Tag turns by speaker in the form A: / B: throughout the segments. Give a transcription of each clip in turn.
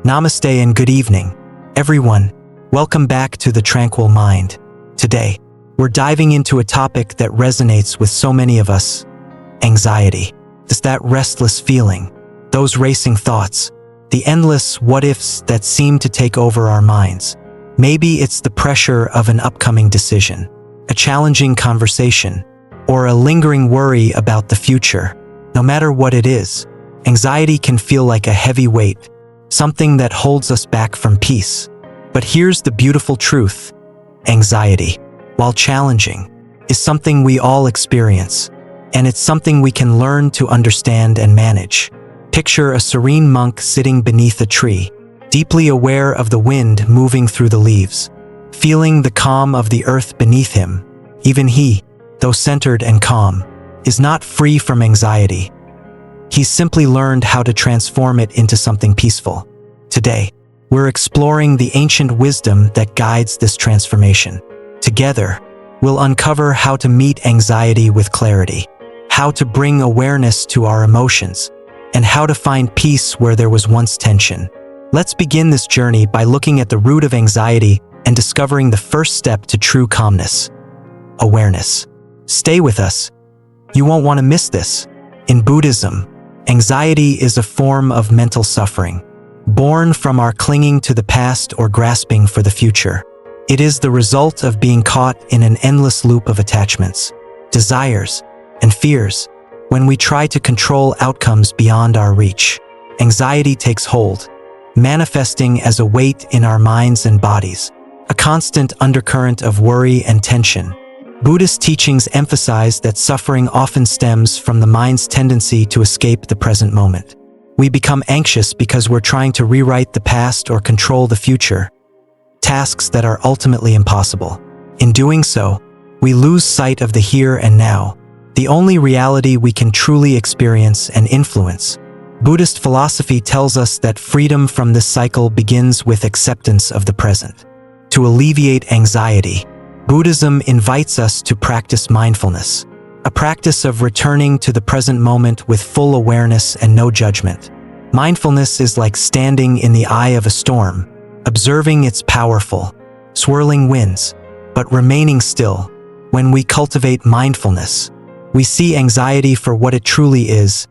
A: Namaste and good evening, everyone. Welcome back to the Tranquil Mind. Today, we're diving into a topic that resonates with so many of us: anxiety. It's that restless feeling, those racing thoughts, the endless what-ifs that seem to take over our minds. Maybe it's the pressure of an upcoming decision, a challenging conversation, or a lingering worry about the future. No matter what it is, anxiety can feel like a heavy weight, something that holds us back from peace. But here's the beautiful truth: anxiety, while challenging, is something we all experience, and it's something we can learn to understand and manage. Picture a serene monk sitting beneath a tree, deeply aware of the wind moving through the leaves, feeling the calm of the earth beneath him. Even he, though centered and calm, is not free from anxiety. He's simply learned how to transform it into something peaceful. Today, we're exploring the ancient wisdom that guides this transformation. Together, we'll uncover how to meet anxiety with clarity, how to bring awareness to our emotions, and how to find peace where there was once tension. Let's begin this journey by looking at the root of anxiety and discovering the first step to true calmness: awareness. Stay with us. You won't want to miss this. In Buddhism, anxiety is a form of mental suffering, born from our clinging to the past or grasping for the future. It is the result of being caught in an endless loop of attachments, desires, and fears. When we try to control outcomes beyond our reach, anxiety takes hold, manifesting as a weight in our minds and bodies, a constant undercurrent of worry and tension. Buddhist teachings emphasize that suffering often stems from the mind's tendency to escape the present moment. We become anxious because we're trying to rewrite the past or control the future, tasks that are ultimately impossible. In doing so, we lose sight of the here and now, the only reality we can truly experience and influence. Buddhist philosophy tells us that freedom from this cycle begins with acceptance of the present. To alleviate anxiety, Buddhism invites us to practice mindfulness, a practice of returning to the present moment with full awareness and no judgment. Mindfulness is like standing in the eye of a storm, observing its powerful, swirling winds, but remaining still. When we cultivate mindfulness, we see anxiety for what it truly is: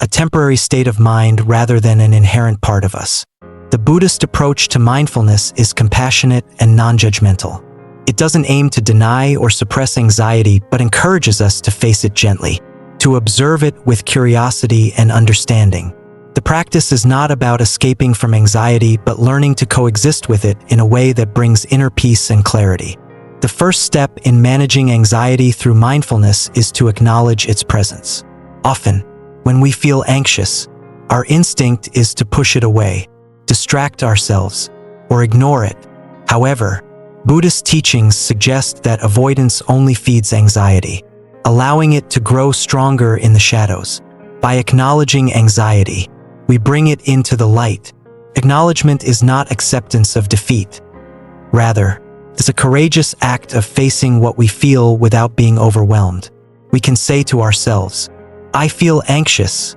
A: a temporary state of mind rather than an inherent part of us. The Buddhist approach to mindfulness is compassionate and non-judgmental. It doesn't aim to deny or suppress anxiety, but encourages us to face it gently, to observe it with curiosity and understanding. The practice is not about escaping from anxiety, but learning to coexist with it in a way that brings inner peace and clarity. The first step in managing anxiety through mindfulness is to acknowledge its presence. Often, when we feel anxious, our instinct is to push it away, distract ourselves, or ignore it. However, Buddhist teachings suggest that avoidance only feeds anxiety, allowing it to grow stronger in the shadows. By acknowledging anxiety, we bring it into the light. Acknowledgement is not acceptance of defeat. Rather, it's a courageous act of facing what we feel without being overwhelmed. We can say to ourselves, "I feel anxious,"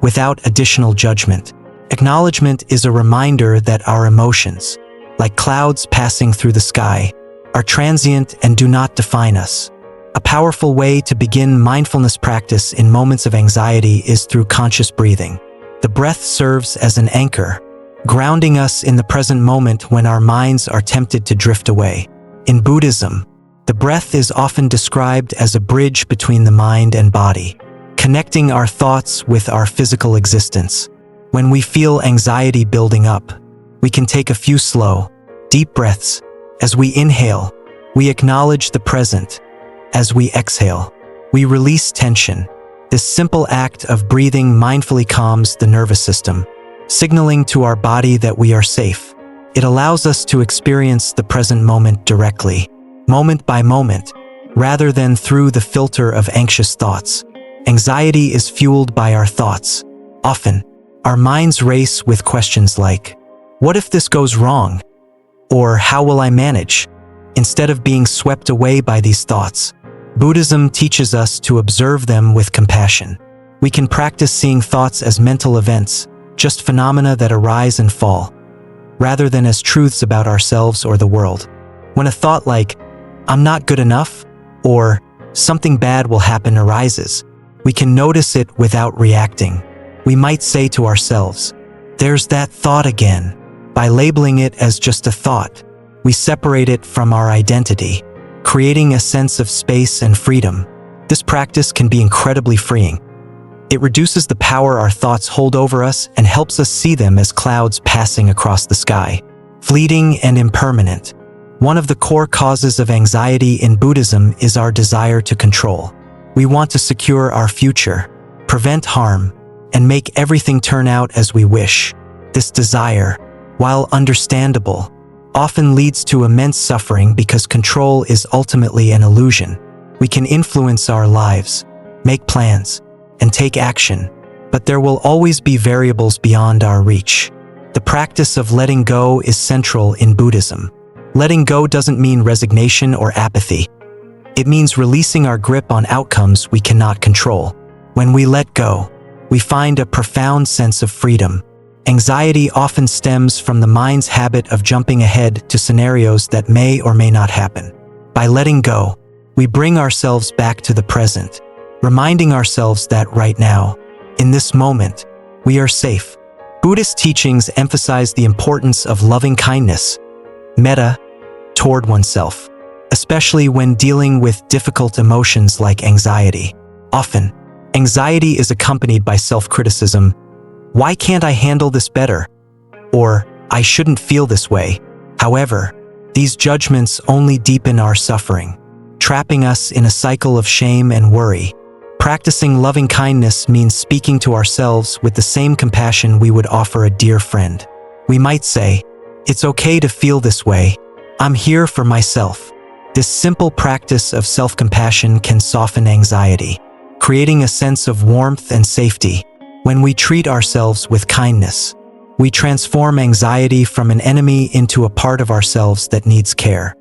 A: without additional judgment. Acknowledgement is a reminder that our emotions, like clouds passing through the sky, are transient and do not define us. A powerful way to begin mindfulness practice in moments of anxiety is through conscious breathing. The breath serves as an anchor, grounding us in the present moment when our minds are tempted to drift away. In Buddhism, the breath is often described as a bridge between the mind and body, connecting our thoughts with our physical existence. When we feel anxiety building up, we can take a few slow, deep breaths. As we inhale, we acknowledge the present. As we exhale, we release tension. This simple act of breathing mindfully calms the nervous system, signaling to our body that we are safe. It allows us to experience the present moment directly, moment by moment, rather than through the filter of anxious thoughts. Anxiety is fueled by our thoughts. Often, our minds race with questions like, "What if this goes wrong?" Or "How will I manage?" Instead of being swept away by these thoughts, Buddhism teaches us to observe them with compassion. We can practice seeing thoughts as mental events, just phenomena that arise and fall, rather than as truths about ourselves or the world. When a thought like, "I'm not good enough," or "something bad will happen" arises, we can notice it without reacting. We might say to ourselves, "There's that thought again." By labeling it as just a thought, we separate it from our identity, creating a sense of space and freedom. This practice can be incredibly freeing. It reduces the power our thoughts hold over us and helps us see them as clouds passing across the sky, fleeting and impermanent. One of the core causes of anxiety in Buddhism is our desire to control. We want to secure our future, prevent harm, and make everything turn out as we wish. This desire, while understandable, often leads to immense suffering because control is ultimately an illusion. We can influence our lives, make plans, and take action, but there will always be variables beyond our reach. The practice of letting go is central in Buddhism. Letting go doesn't mean resignation or apathy. It means releasing our grip on outcomes we cannot control. When we let go, we find a profound sense of freedom. Anxiety often stems from the mind's habit of jumping ahead to scenarios that may or may not happen. By letting go, we bring ourselves back to the present, reminding ourselves that right now, in this moment, we are safe. Buddhist teachings emphasize the importance of loving kindness, metta, toward oneself, especially when dealing with difficult emotions like anxiety. Often, anxiety is accompanied by self-criticism. "Why can't I handle this better?" Or, "I shouldn't feel this way." However, these judgments only deepen our suffering, trapping us in a cycle of shame and worry. Practicing loving kindness means speaking to ourselves with the same compassion we would offer a dear friend. We might say, "It's okay to feel this way. I'm here for myself." This simple practice of self-compassion can soften anxiety, creating a sense of warmth and safety. When we treat ourselves with kindness, we transform anxiety from an enemy into a part of ourselves that needs care.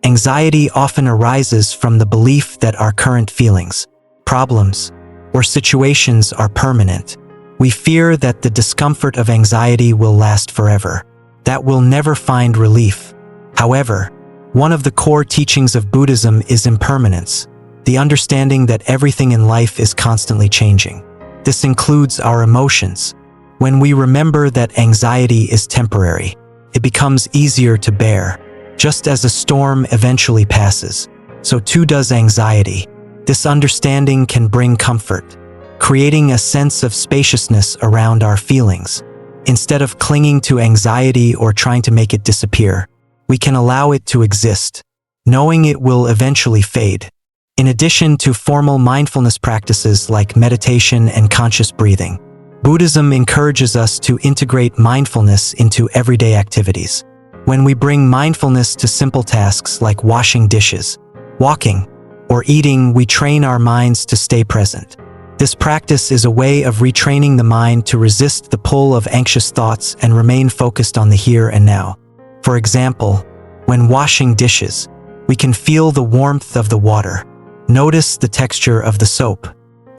A: Anxiety often arises from the belief that our current feelings, problems, or situations are permanent. We fear that the discomfort of anxiety will last forever, that we'll never find relief. However, one of the core teachings of Buddhism is impermanence, the understanding that everything in life is constantly changing. This includes our emotions. When we remember that anxiety is temporary, it becomes easier to bear. Just as a storm eventually passes, so too does anxiety. This understanding can bring comfort, creating a sense of spaciousness around our feelings. Instead of clinging to anxiety or trying to make it disappear, we can allow it to exist, knowing it will eventually fade. In addition to formal mindfulness practices like meditation and conscious breathing, Buddhism encourages us to integrate mindfulness into everyday activities. When we bring mindfulness to simple tasks like washing dishes, walking, or eating, we train our minds to stay present. This practice is a way of retraining the mind to resist the pull of anxious thoughts and remain focused on the here and now. For example, when washing dishes, we can feel the warmth of the water, notice the texture of the soap,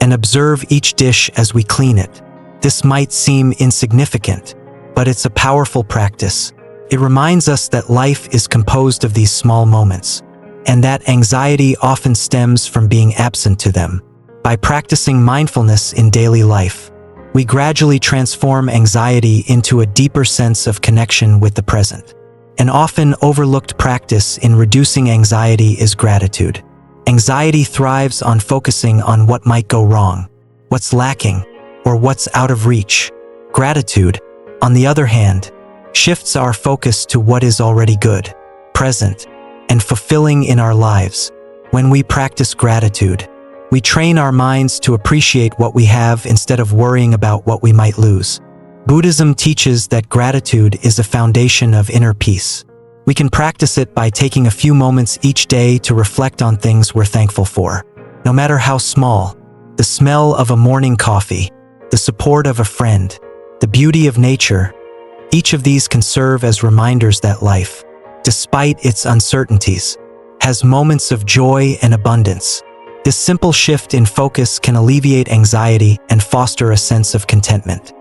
A: and observe each dish as we clean it. This might seem insignificant, but it's a powerful practice. It reminds us that life is composed of these small moments, and that anxiety often stems from being absent to them. By practicing mindfulness in daily life, we gradually transform anxiety into a deeper sense of connection with the present. An often overlooked practice in reducing anxiety is gratitude. Anxiety thrives on focusing on what might go wrong, what's lacking, or what's out of reach. Gratitude, on the other hand, shifts our focus to what is already good, present, and fulfilling in our lives. When we practice gratitude, we train our minds to appreciate what we have instead of worrying about what we might lose. Buddhism teaches that gratitude is a foundation of inner peace. We can practice it by taking a few moments each day to reflect on things we're thankful for. No matter how small, the smell of a morning coffee, the support of a friend, the beauty of nature, each of these can serve as reminders that life, despite its uncertainties, has moments of joy and abundance. This simple shift in focus can alleviate anxiety and foster a sense of contentment.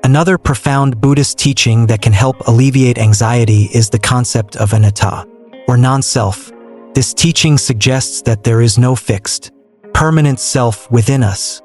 A: Another profound Buddhist teaching that can help alleviate anxiety is the concept of anatta, or non-self. This teaching suggests that there is no fixed, permanent self within us.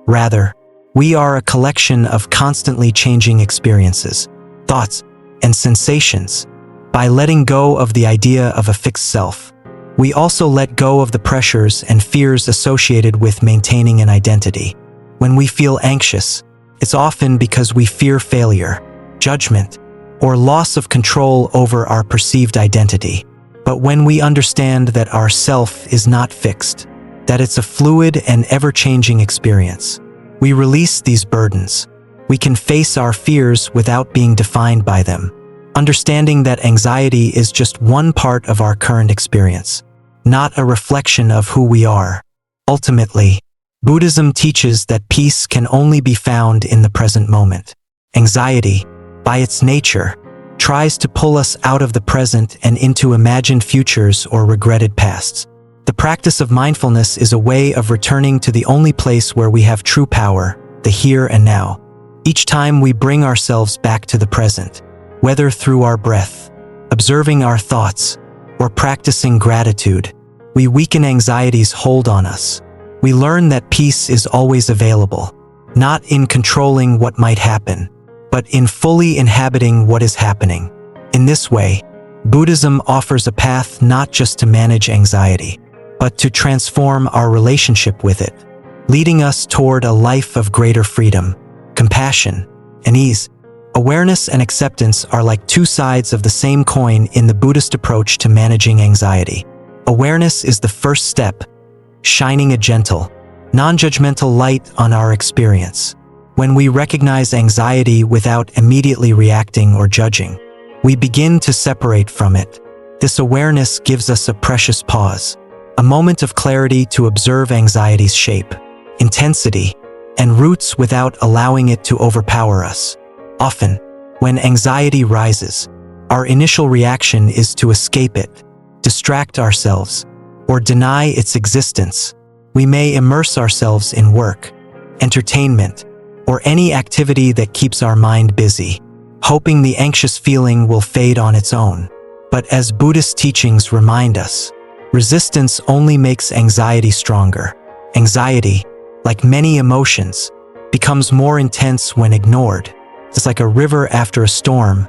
A: Rather, we are a collection of constantly changing experiences, thoughts, and sensations. By letting go of the idea of a fixed self, we also let go of the pressures and fears associated with maintaining an identity. When we feel anxious, it's often because we fear failure, judgment, or loss of control over our perceived identity. But when we understand that our self is not fixed, that it's a fluid and ever-changing experience, we release these burdens. We can face our fears without being defined by them, understanding that anxiety is just one part of our current experience, not a reflection of who we are. Ultimately, Buddhism teaches that peace can only be found in the present moment. Anxiety, by its nature, tries to pull us out of the present and into imagined futures or regretted pasts. The practice of mindfulness is a way of returning to the only place where we have true power, the here and now. Each time we bring ourselves back to the present, whether through our breath, observing our thoughts, or practicing gratitude, we weaken anxiety's hold on us. We learn that peace is always available, not in controlling what might happen, but in fully inhabiting what is happening. In this way, Buddhism offers a path not just to manage anxiety, but to transform our relationship with it, leading us toward a life of greater freedom, compassion, and ease. Awareness and acceptance are like two sides of the same coin in the Buddhist approach to managing anxiety. Awareness is the first step, shining a gentle, non-judgmental light on our experience. When we recognize anxiety without immediately reacting or judging, we begin to separate from it. This awareness gives us a precious pause, a moment of clarity to observe anxiety's shape, intensity, and roots without allowing it to overpower us. Often, when anxiety rises, our initial reaction is to escape it, distract ourselves, or deny its existence. We may immerse ourselves in work, entertainment, or any activity that keeps our mind busy, hoping the anxious feeling will fade on its own. But as Buddhist teachings remind us, resistance only makes anxiety stronger. Anxiety, like many emotions, becomes more intense when ignored. It's like a river after a storm.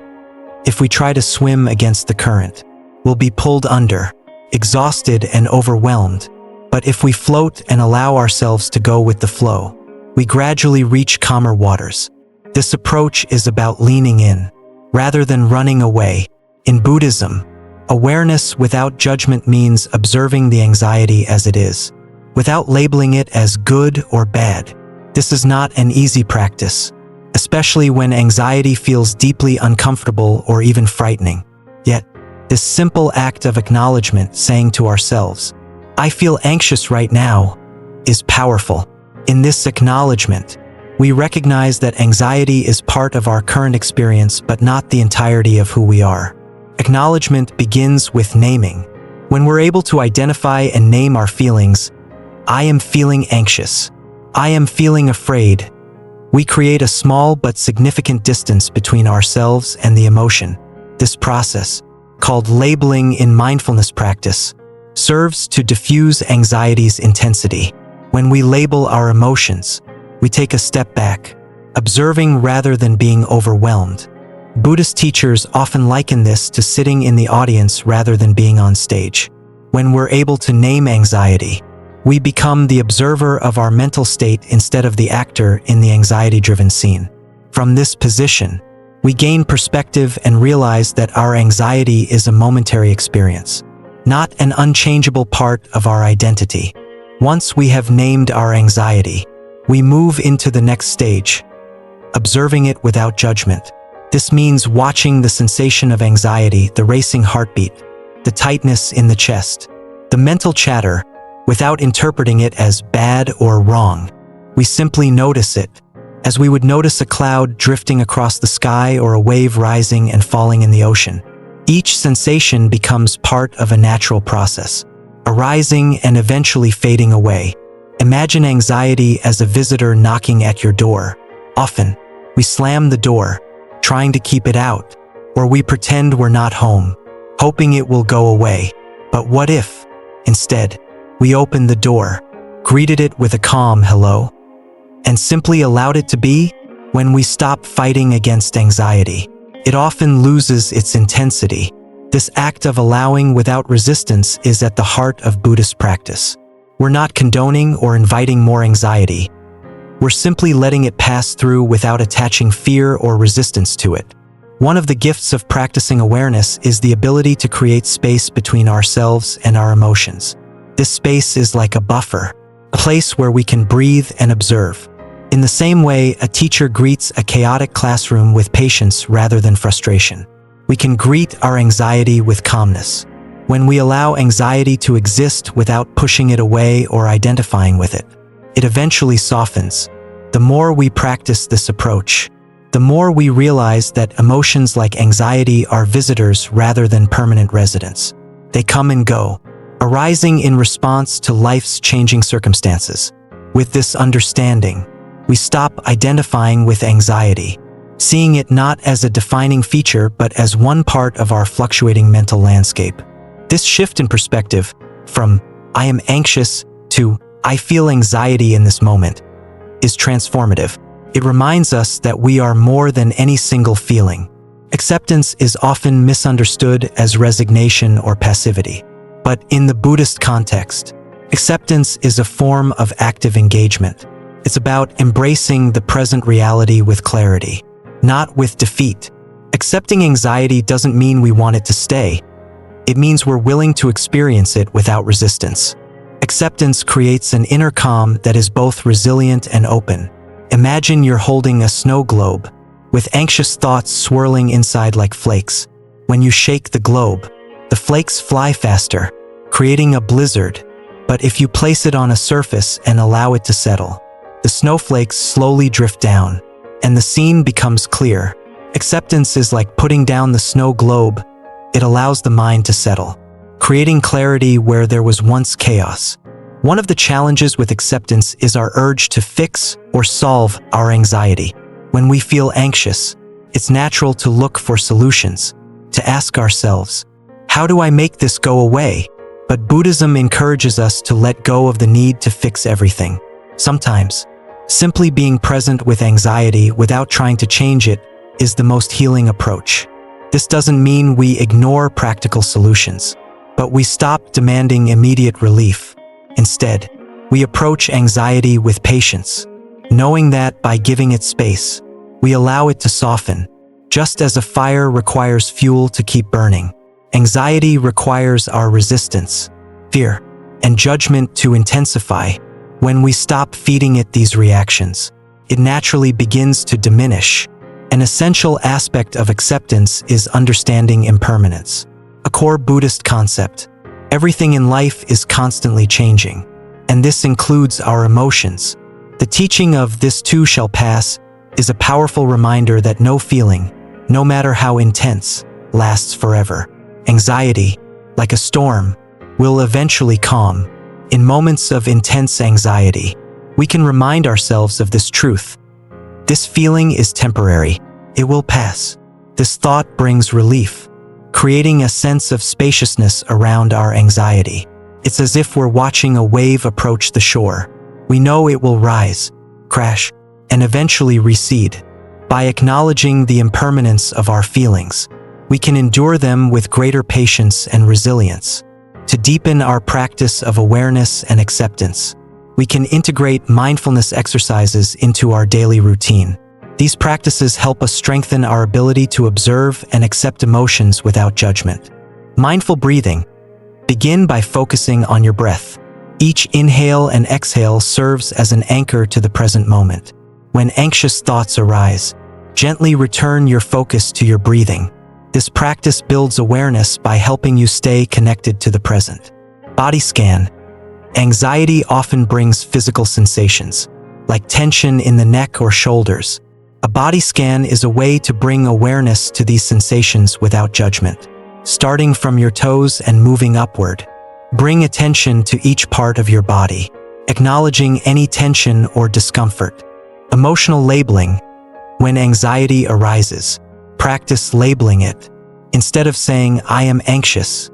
A: If we try to swim against the current, we'll be pulled under, exhausted and overwhelmed. But if we float and allow ourselves to go with the flow, we gradually reach calmer waters. This approach is about leaning in, rather than running away. In Buddhism, awareness without judgment means observing the anxiety as it is, without labeling it as good or bad. This is not an easy practice, especially when anxiety feels deeply uncomfortable or even frightening. Yet, this simple act of acknowledgement, saying to ourselves, "I feel anxious right now," is powerful. In this acknowledgement, we recognize that anxiety is part of our current experience but not the entirety of who we are. Acknowledgement begins with naming. When we're able to identify and name our feelings, "I am feeling anxious," "I am feeling afraid," we create a small but significant distance between ourselves and the emotion. This process, called labeling in mindfulness practice, serves to diffuse anxiety's intensity. When we label our emotions, we take a step back, observing rather than being overwhelmed. Buddhist teachers often liken this to sitting in the audience rather than being on stage. When we're able to name anxiety, we become the observer of our mental state instead of the actor in the anxiety-driven scene. From this position, we gain perspective and realize that our anxiety is a momentary experience, not an unchangeable part of our identity. Once we have named our anxiety, we move into the next stage, observing it without judgment. This means watching the sensation of anxiety, the racing heartbeat, the tightness in the chest, the mental chatter, without interpreting it as bad or wrong. We simply notice it, as we would notice a cloud drifting across the sky or a wave rising and falling in the ocean. Each sensation becomes part of a natural process, arising and eventually fading away. Imagine anxiety as a visitor knocking at your door. Often, We slam the door, trying to keep it out, or we pretend we're not home, hoping it will go away. But what if, instead, we opened the door, greeted it with a calm hello, and simply allowed it to be? When we stop fighting against anxiety, it often loses its intensity. This act of allowing without resistance is at the heart of Buddhist practice. We're not condoning or inviting more anxiety. We're simply letting it pass through without attaching fear or resistance to it. One of the gifts of practicing awareness is the ability to create space between ourselves and our emotions. This space is like a buffer, a place where we can breathe and observe. In the same way, a teacher greets a chaotic classroom with patience rather than frustration. We can greet our anxiety with calmness. When we allow anxiety to exist without pushing it away or identifying with it, it eventually softens. The more we practice this approach, the more we realize that emotions like anxiety are visitors rather than permanent residents. They come and go, arising in response to life's changing circumstances. With this understanding, we stop identifying with anxiety, seeing it not as a defining feature but as one part of our fluctuating mental landscape. This shift in perspective, from "I am anxious" to "I feel anxiety in this moment," is transformative. It reminds us that we are more than any single feeling. Acceptance is often misunderstood as resignation or passivity. But in the Buddhist context, acceptance is a form of active engagement. It's about embracing the present reality with clarity, not with defeat. Accepting anxiety doesn't mean we want it to stay. It means we're willing to experience it without resistance. Acceptance creates an inner calm that is both resilient and open. Imagine you're holding a snow globe, with anxious thoughts swirling inside like flakes. When you shake the globe, the flakes fly faster, creating a blizzard. But if you place it on a surface and allow it to settle, the snowflakes slowly drift down, and the scene becomes clear. Acceptance is like putting down the snow globe. It allows the mind to settle, creating clarity where there was once chaos. One of the challenges with acceptance is our urge to fix or solve our anxiety. When we feel anxious, it's natural to look for solutions, to ask ourselves, how do I make this go away? But Buddhism encourages us to let go of the need to fix everything. Sometimes, simply being present with anxiety without trying to change it is the most healing approach. This doesn't mean we ignore practical solutions, but we stop demanding immediate relief. Instead, we approach anxiety with patience, knowing that by giving it space, we allow it to soften. Just as a fire requires fuel to keep burning, anxiety requires our resistance, fear, and judgment to intensify. When we stop feeding it these reactions, it naturally begins to diminish. An essential aspect of acceptance is understanding impermanence, a core Buddhist concept. Everything in life is constantly changing, and this includes our emotions. The teaching of "this too shall pass" is a powerful reminder that no feeling, no matter how intense, lasts forever. Anxiety, like a storm, will eventually calm. In moments of intense anxiety, we can remind ourselves of this truth. This feeling is temporary. It will pass. This thought brings relief, creating a sense of spaciousness around our anxiety. It's as if we're watching a wave approach the shore. We know it will rise, crash, and eventually recede. By acknowledging the impermanence of our feelings, we can endure them with greater patience and resilience. To deepen our practice of awareness and acceptance, we can integrate mindfulness exercises into our daily routine. These practices help us strengthen our ability to observe and accept emotions without judgment. Mindful breathing. Begin by focusing on your breath. Each inhale and exhale serves as an anchor to the present moment. When anxious thoughts arise, gently return your focus to your breathing. This practice builds awareness by helping you stay connected to the present. Body scan. Anxiety often brings physical sensations, like tension in the neck or shoulders. A body scan is a way to bring awareness to these sensations without judgment. Starting from your toes and moving upward, bring attention to each part of your body, acknowledging any tension or discomfort. Emotional labeling. When anxiety arises, practice labeling it. Instead of saying, "I am anxious,"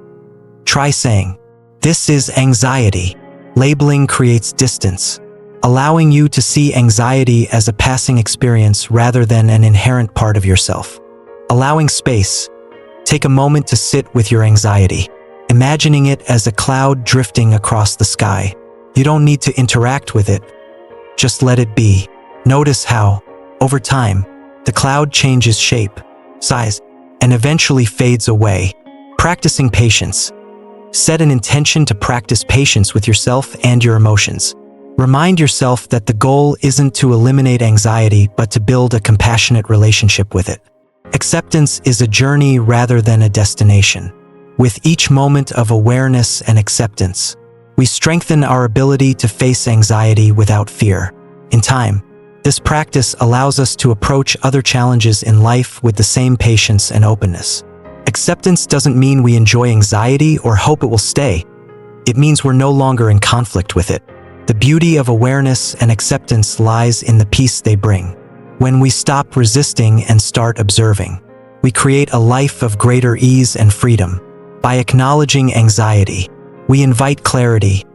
A: try saying, "This is anxiety." Labeling creates distance, allowing you to see anxiety as a passing experience rather than an inherent part of yourself. Allowing space. Take a moment to sit with your anxiety, imagining it as a cloud drifting across the sky. You don't need to interact with it, just let it be. Notice how, over time, the cloud changes shape, size, and eventually fades away. Practicing patience. Set an intention to practice patience with yourself and your emotions. Remind yourself that the goal isn't to eliminate anxiety, but to build a compassionate relationship with it. Acceptance is a journey rather than a destination. With each moment of awareness and acceptance, we strengthen our ability to face anxiety without fear. In time, this practice allows us to approach other challenges in life with the same patience and openness. Acceptance doesn't mean we enjoy anxiety or hope it will stay. It means we're no longer in conflict with it. The beauty of awareness and acceptance lies in the peace they bring. When we stop resisting and start observing, we create a life of greater ease and freedom. By acknowledging anxiety, we invite clarity.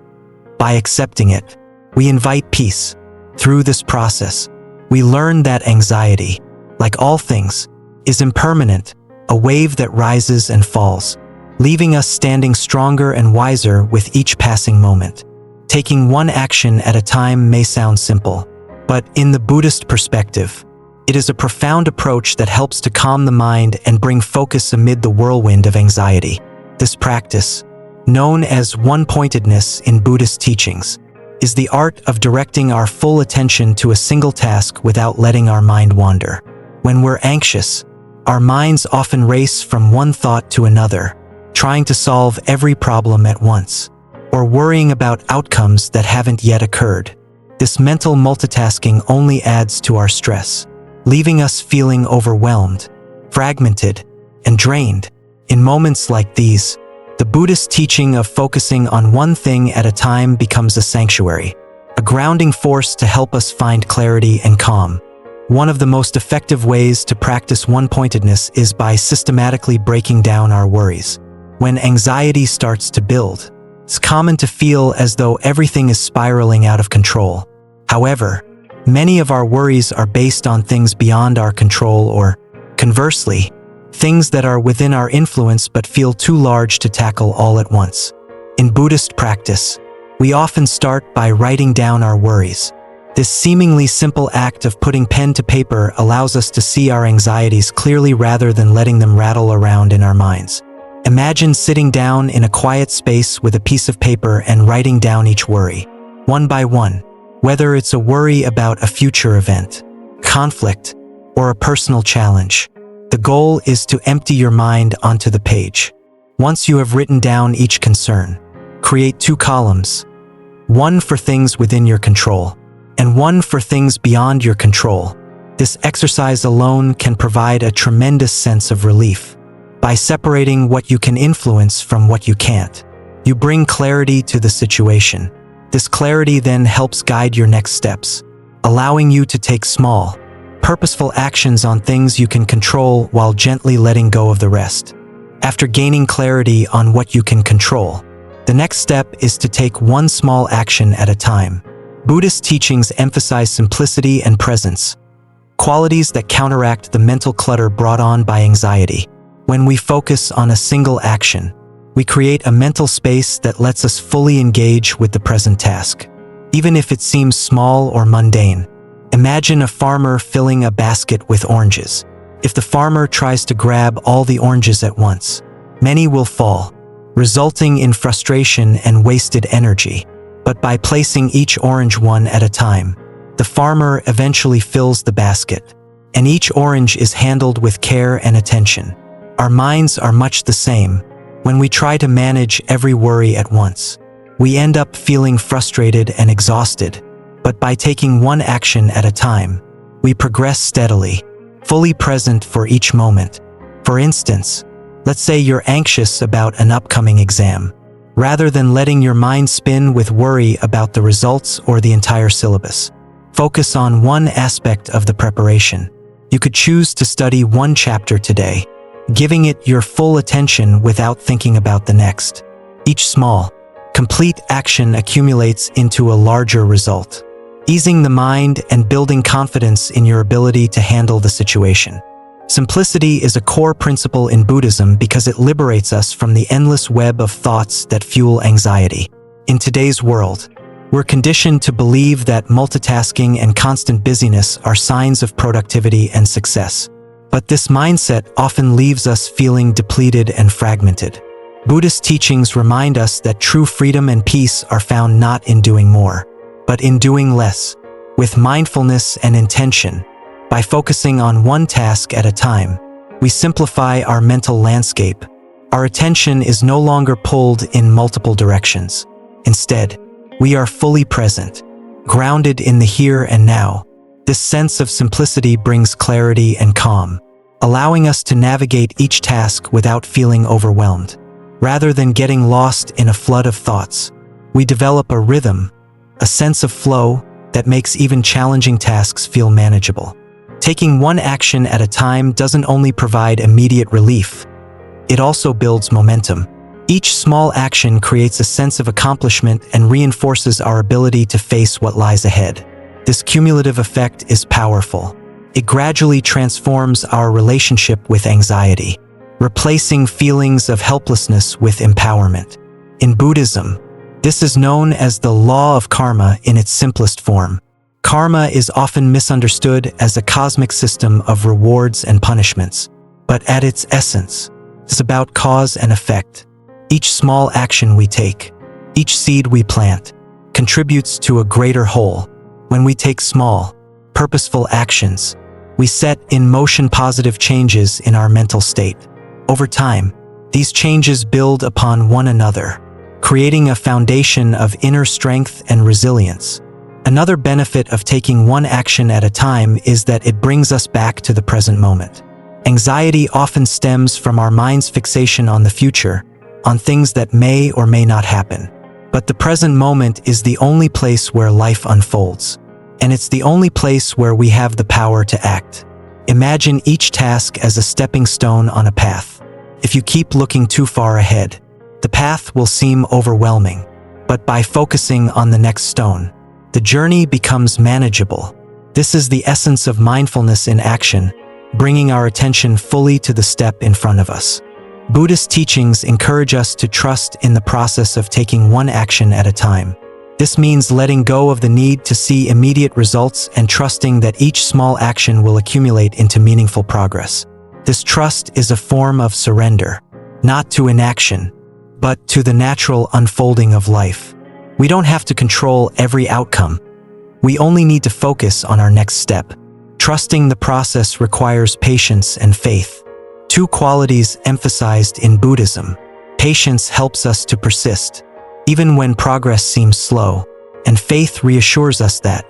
A: By accepting it, we invite peace. Through this process, we learn that anxiety, like all things, is impermanent, a wave that rises and falls, leaving us standing stronger and wiser with each passing moment. Taking one action at a time may sound simple, but in the Buddhist perspective, it is a profound approach that helps to calm the mind and bring focus amid the whirlwind of anxiety. This practice, known as one-pointedness in Buddhist teachings, is the art of directing our full attention to a single task without letting our mind wander. When we're anxious, our minds often race from one thought to another, trying to solve every problem at once, or worrying about outcomes that haven't yet occurred. This mental multitasking only adds to our stress, leaving us feeling overwhelmed, fragmented, and drained. In moments like these, the Buddhist teaching of focusing on one thing at a time becomes a sanctuary, a grounding force to help us find clarity and calm. One of the most effective ways to practice one-pointedness is by systematically breaking down our worries. When anxiety starts to build, it's common to feel as though everything is spiraling out of control. However, many of our worries are based on things beyond our control or, conversely, things that are within our influence but feel too large to tackle all at once. In Buddhist practice, we often start by writing down our worries. This seemingly simple act of putting pen to paper allows us to see our anxieties clearly rather than letting them rattle around in our minds. Imagine sitting down in a quiet space with a piece of paper and writing down each worry, one by one, whether it's a worry about a future event, conflict, or a personal challenge. The goal is to empty your mind onto the page. Once you have written down each concern, create 2 columns, one for things within your control, and one for things beyond your control. This exercise alone can provide a tremendous sense of relief. By separating what you can influence from what you can't, you bring clarity to the situation. This clarity then helps guide your next steps, allowing you to take small, purposeful actions on things you can control while gently letting go of the rest. After gaining clarity on what you can control, the next step is to take one small action at a time. Buddhist teachings emphasize simplicity and presence, qualities that counteract the mental clutter brought on by anxiety. When we focus on a single action, we create a mental space that lets us fully engage with the present task, even if it seems small or mundane. Imagine a farmer filling a basket with oranges. If the farmer tries to grab all the oranges at once, many will fall, resulting in frustration and wasted energy. But by placing each orange one at a time, the farmer eventually fills the basket, and each orange is handled with care and attention. Our minds are much the same. When we try to manage every worry at once, we end up feeling frustrated and exhausted. But by taking one action at a time, we progress steadily, fully present for each moment. For instance, let's say you're anxious about an upcoming exam. Rather than letting your mind spin with worry about the results or the entire syllabus, focus on one aspect of the preparation. You could choose to study one chapter today, giving it your full attention without thinking about the next. Each small, complete action accumulates into a larger result, easing the mind and building confidence in your ability to handle the situation. Simplicity is a core principle in Buddhism because it liberates us from the endless web of thoughts that fuel anxiety. In today's world, we're conditioned to believe that multitasking and constant busyness are signs of productivity and success. But this mindset often leaves us feeling depleted and fragmented. Buddhist teachings remind us that true freedom and peace are found not in doing more, but in doing less, with mindfulness and intention. By focusing on one task at a time, we simplify our mental landscape. Our attention is no longer pulled in multiple directions. Instead, we are fully present, grounded in the here and now. This sense of simplicity brings clarity and calm, allowing us to navigate each task without feeling overwhelmed. Rather than getting lost in a flood of thoughts, we develop a rhythm, a sense of flow that makes even challenging tasks feel manageable. Taking one action at a time doesn't only provide immediate relief, it also builds momentum. Each small action creates a sense of accomplishment and reinforces our ability to face what lies ahead. This cumulative effect is powerful. It gradually transforms our relationship with anxiety, replacing feelings of helplessness with empowerment. In Buddhism, this is known as the law of karma in its simplest form. Karma is often misunderstood as a cosmic system of rewards and punishments, but at its essence, it's about cause and effect. Each small action we take, each seed we plant, contributes to a greater whole. When we take small, purposeful actions, we set in motion positive changes in our mental state. Over time, these changes build upon one another, creating a foundation of inner strength and resilience. Another benefit of taking one action at a time is that it brings us back to the present moment. Anxiety often stems from our mind's fixation on the future, on things that may or may not happen. But the present moment is the only place where life unfolds, and it's the only place where we have the power to act. Imagine each task as a stepping stone on a path. If you keep looking too far ahead, the path will seem overwhelming. But by focusing on the next stone, the journey becomes manageable. This is the essence of mindfulness in action, bringing our attention fully to the step in front of us. Buddhist teachings encourage us to trust in the process of taking one action at a time. This means letting go of the need to see immediate results and trusting that each small action will accumulate into meaningful progress. This trust is a form of surrender, not to inaction, but to the natural unfolding of life. We don't have to control every outcome. We only need to focus on our next step. Trusting the process requires patience and faith, two qualities emphasized in Buddhism. Patience helps us to persist, even when progress seems slow, and faith reassures us that,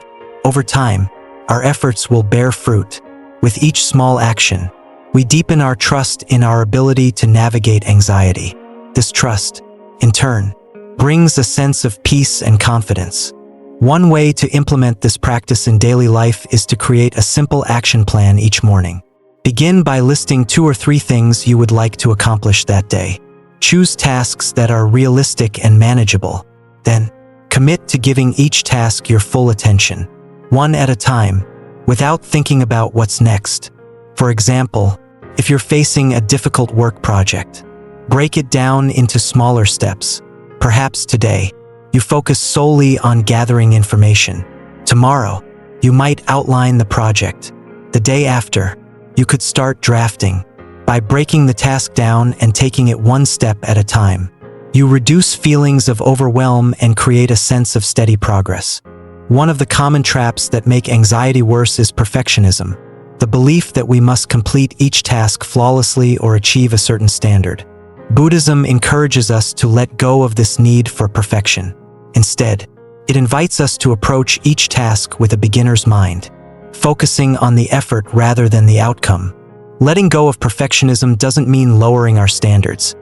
A: over time, our efforts will bear fruit. With each small action, we deepen our trust in our ability to navigate anxiety. This trust, in turn, brings a sense of peace and confidence. One way to implement this practice in daily life is to create a simple action plan each morning. Begin by listing 2 or 3 things you would like to accomplish that day. Choose tasks that are realistic and manageable. Then, commit to giving each task your full attention, one at a time, without thinking about what's next. For example, if you're facing a difficult work project, break it down into smaller steps. Perhaps today, you focus solely on gathering information. Tomorrow, you might outline the project. The day after, you could start drafting. By breaking the task down and taking it one step at a time, you reduce feelings of overwhelm and create a sense of steady progress. One of the common traps that make anxiety worse is perfectionism, the belief that we must complete each task flawlessly or achieve a certain standard. Buddhism encourages us to let go of this need for perfection. Instead, it invites us to approach each task with a beginner's mind, focusing on the effort rather than the outcome. Letting go of perfectionism doesn't mean lowering our standards.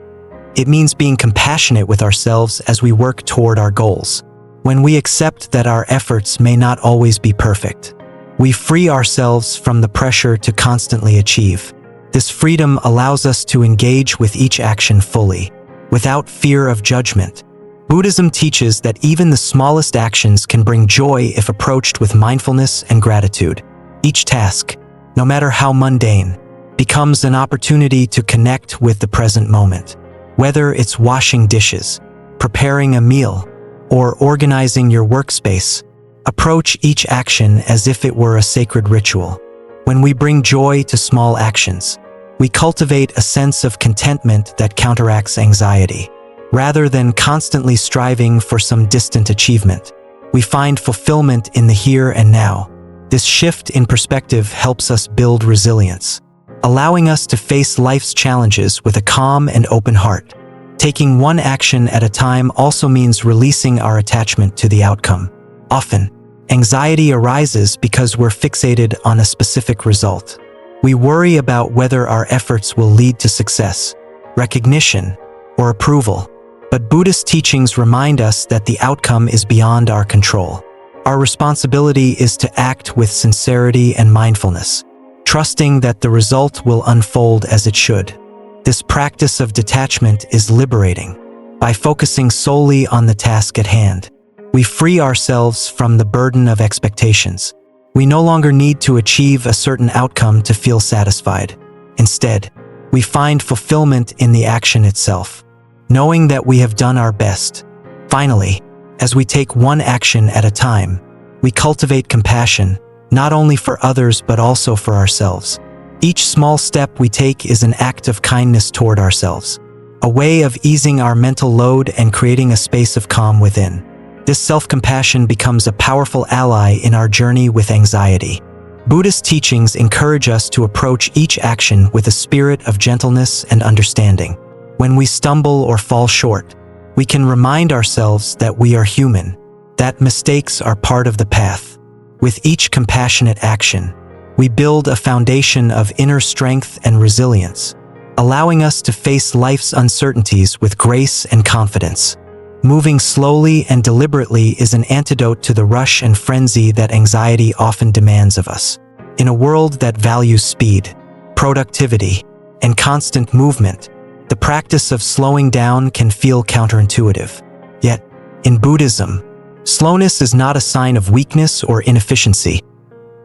A: It means being compassionate with ourselves as we work toward our goals. When we accept that our efforts may not always be perfect, we free ourselves from the pressure to constantly achieve. This freedom allows us to engage with each action fully, without fear of judgment. Buddhism teaches that even the smallest actions can bring joy if approached with mindfulness and gratitude. Each task, no matter how mundane, becomes an opportunity to connect with the present moment. Whether it's washing dishes, preparing a meal, or organizing your workspace, approach each action as if it were a sacred ritual. When we bring joy to small actions, we cultivate a sense of contentment that counteracts anxiety. Rather than constantly striving for some distant achievement, we find fulfillment in the here and now. This shift in perspective helps us build resilience, allowing us to face life's challenges with a calm and open heart. Taking one action at a time also means releasing our attachment to the outcome. Often, anxiety arises because we're fixated on a specific result. We worry about whether our efforts will lead to success, recognition, or approval. But Buddhist teachings remind us that the outcome is beyond our control. Our responsibility is to act with sincerity and mindfulness, trusting that the result will unfold as it should. This practice of detachment is liberating. By focusing solely on the task at hand, we free ourselves from the burden of expectations. We no longer need to achieve a certain outcome to feel satisfied. Instead, we find fulfillment in the action itself, knowing that we have done our best. Finally, as we take one action at a time, we cultivate compassion, not only for others but also for ourselves. Each small step we take is an act of kindness toward ourselves, a way of easing our mental load and creating a space of calm within. This self-compassion becomes a powerful ally in our journey with anxiety. Buddhist teachings encourage us to approach each action with a spirit of gentleness and understanding. When we stumble or fall short, we can remind ourselves that we are human, that mistakes are part of the path. With each compassionate action, we build a foundation of inner strength and resilience, allowing us to face life's uncertainties with grace and confidence. Moving slowly and deliberately is an antidote to the rush and frenzy that anxiety often demands of us. In a world that values speed, productivity, and constant movement, the practice of slowing down can feel counterintuitive. Yet, in Buddhism, slowness is not a sign of weakness or inefficiency.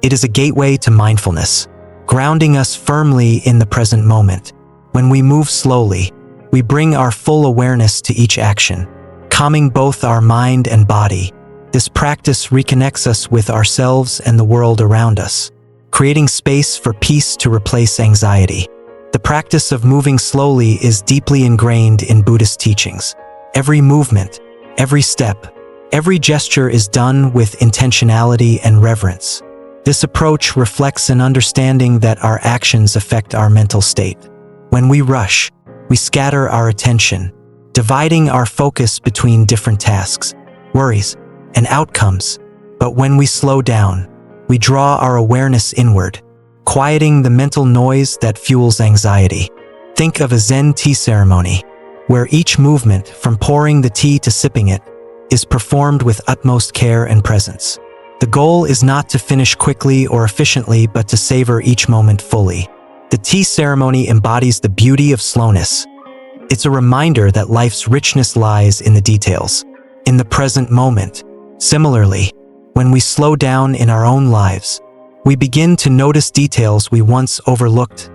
A: It is a gateway to mindfulness, grounding us firmly in the present moment. When we move slowly, we bring our full awareness to each action, calming both our mind and body. This practice reconnects us with ourselves and the world around us, creating space for peace to replace anxiety. The practice of moving slowly is deeply ingrained in Buddhist teachings. Every movement, every step, every gesture is done with intentionality and reverence. This approach reflects an understanding that our actions affect our mental state. When we rush, we scatter our attention, dividing our focus between different tasks, worries, and outcomes. But when we slow down, we draw our awareness inward, quieting the mental noise that fuels anxiety. Think of a Zen tea ceremony, where each movement, from pouring the tea to sipping it, is performed with utmost care and presence. The goal is not to finish quickly or efficiently, but to savor each moment fully. The tea ceremony embodies the beauty of slowness. It's a reminder that life's richness lies in the details, in the present moment. Similarly, when we slow down in our own lives, we begin to notice details we once overlooked: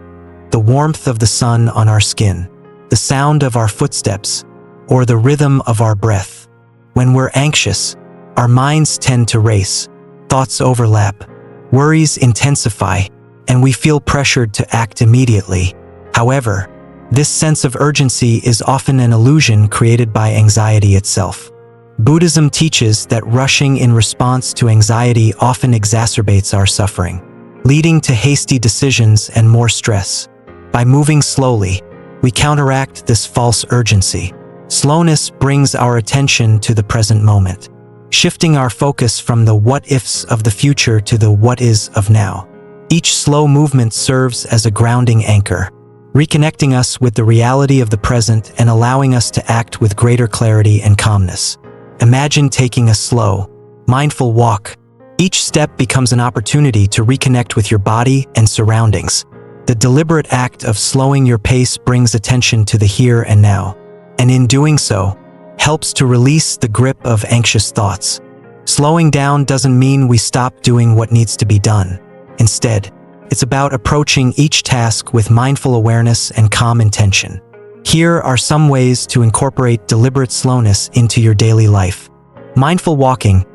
A: the warmth of the sun on our skin, the sound of our footsteps, or the rhythm of our breath. When we're anxious, our minds tend to race, thoughts overlap, worries intensify, and we feel pressured to act immediately. However, this sense of urgency is often an illusion created by anxiety itself. Buddhism teaches that rushing in response to anxiety often exacerbates our suffering, leading to hasty decisions and more stress. By moving slowly, we counteract this false urgency. Slowness brings our attention to the present moment, shifting our focus from the what-ifs of the future to the what-is of now. Each slow movement serves as a grounding anchor, reconnecting us with the reality of the present and allowing us to act with greater clarity and calmness. Imagine taking a slow, mindful walk, Each step becomes an opportunity to reconnect with your body and surroundings. The deliberate act of slowing your pace brings attention to the here and now, and in doing so, helps to release the grip of anxious thoughts. Slowing down doesn't mean we stop doing what needs to be done. Instead, it's about approaching each task with mindful awareness and calm intention. Here are some ways to incorporate deliberate slowness into your daily life. Mindful walking.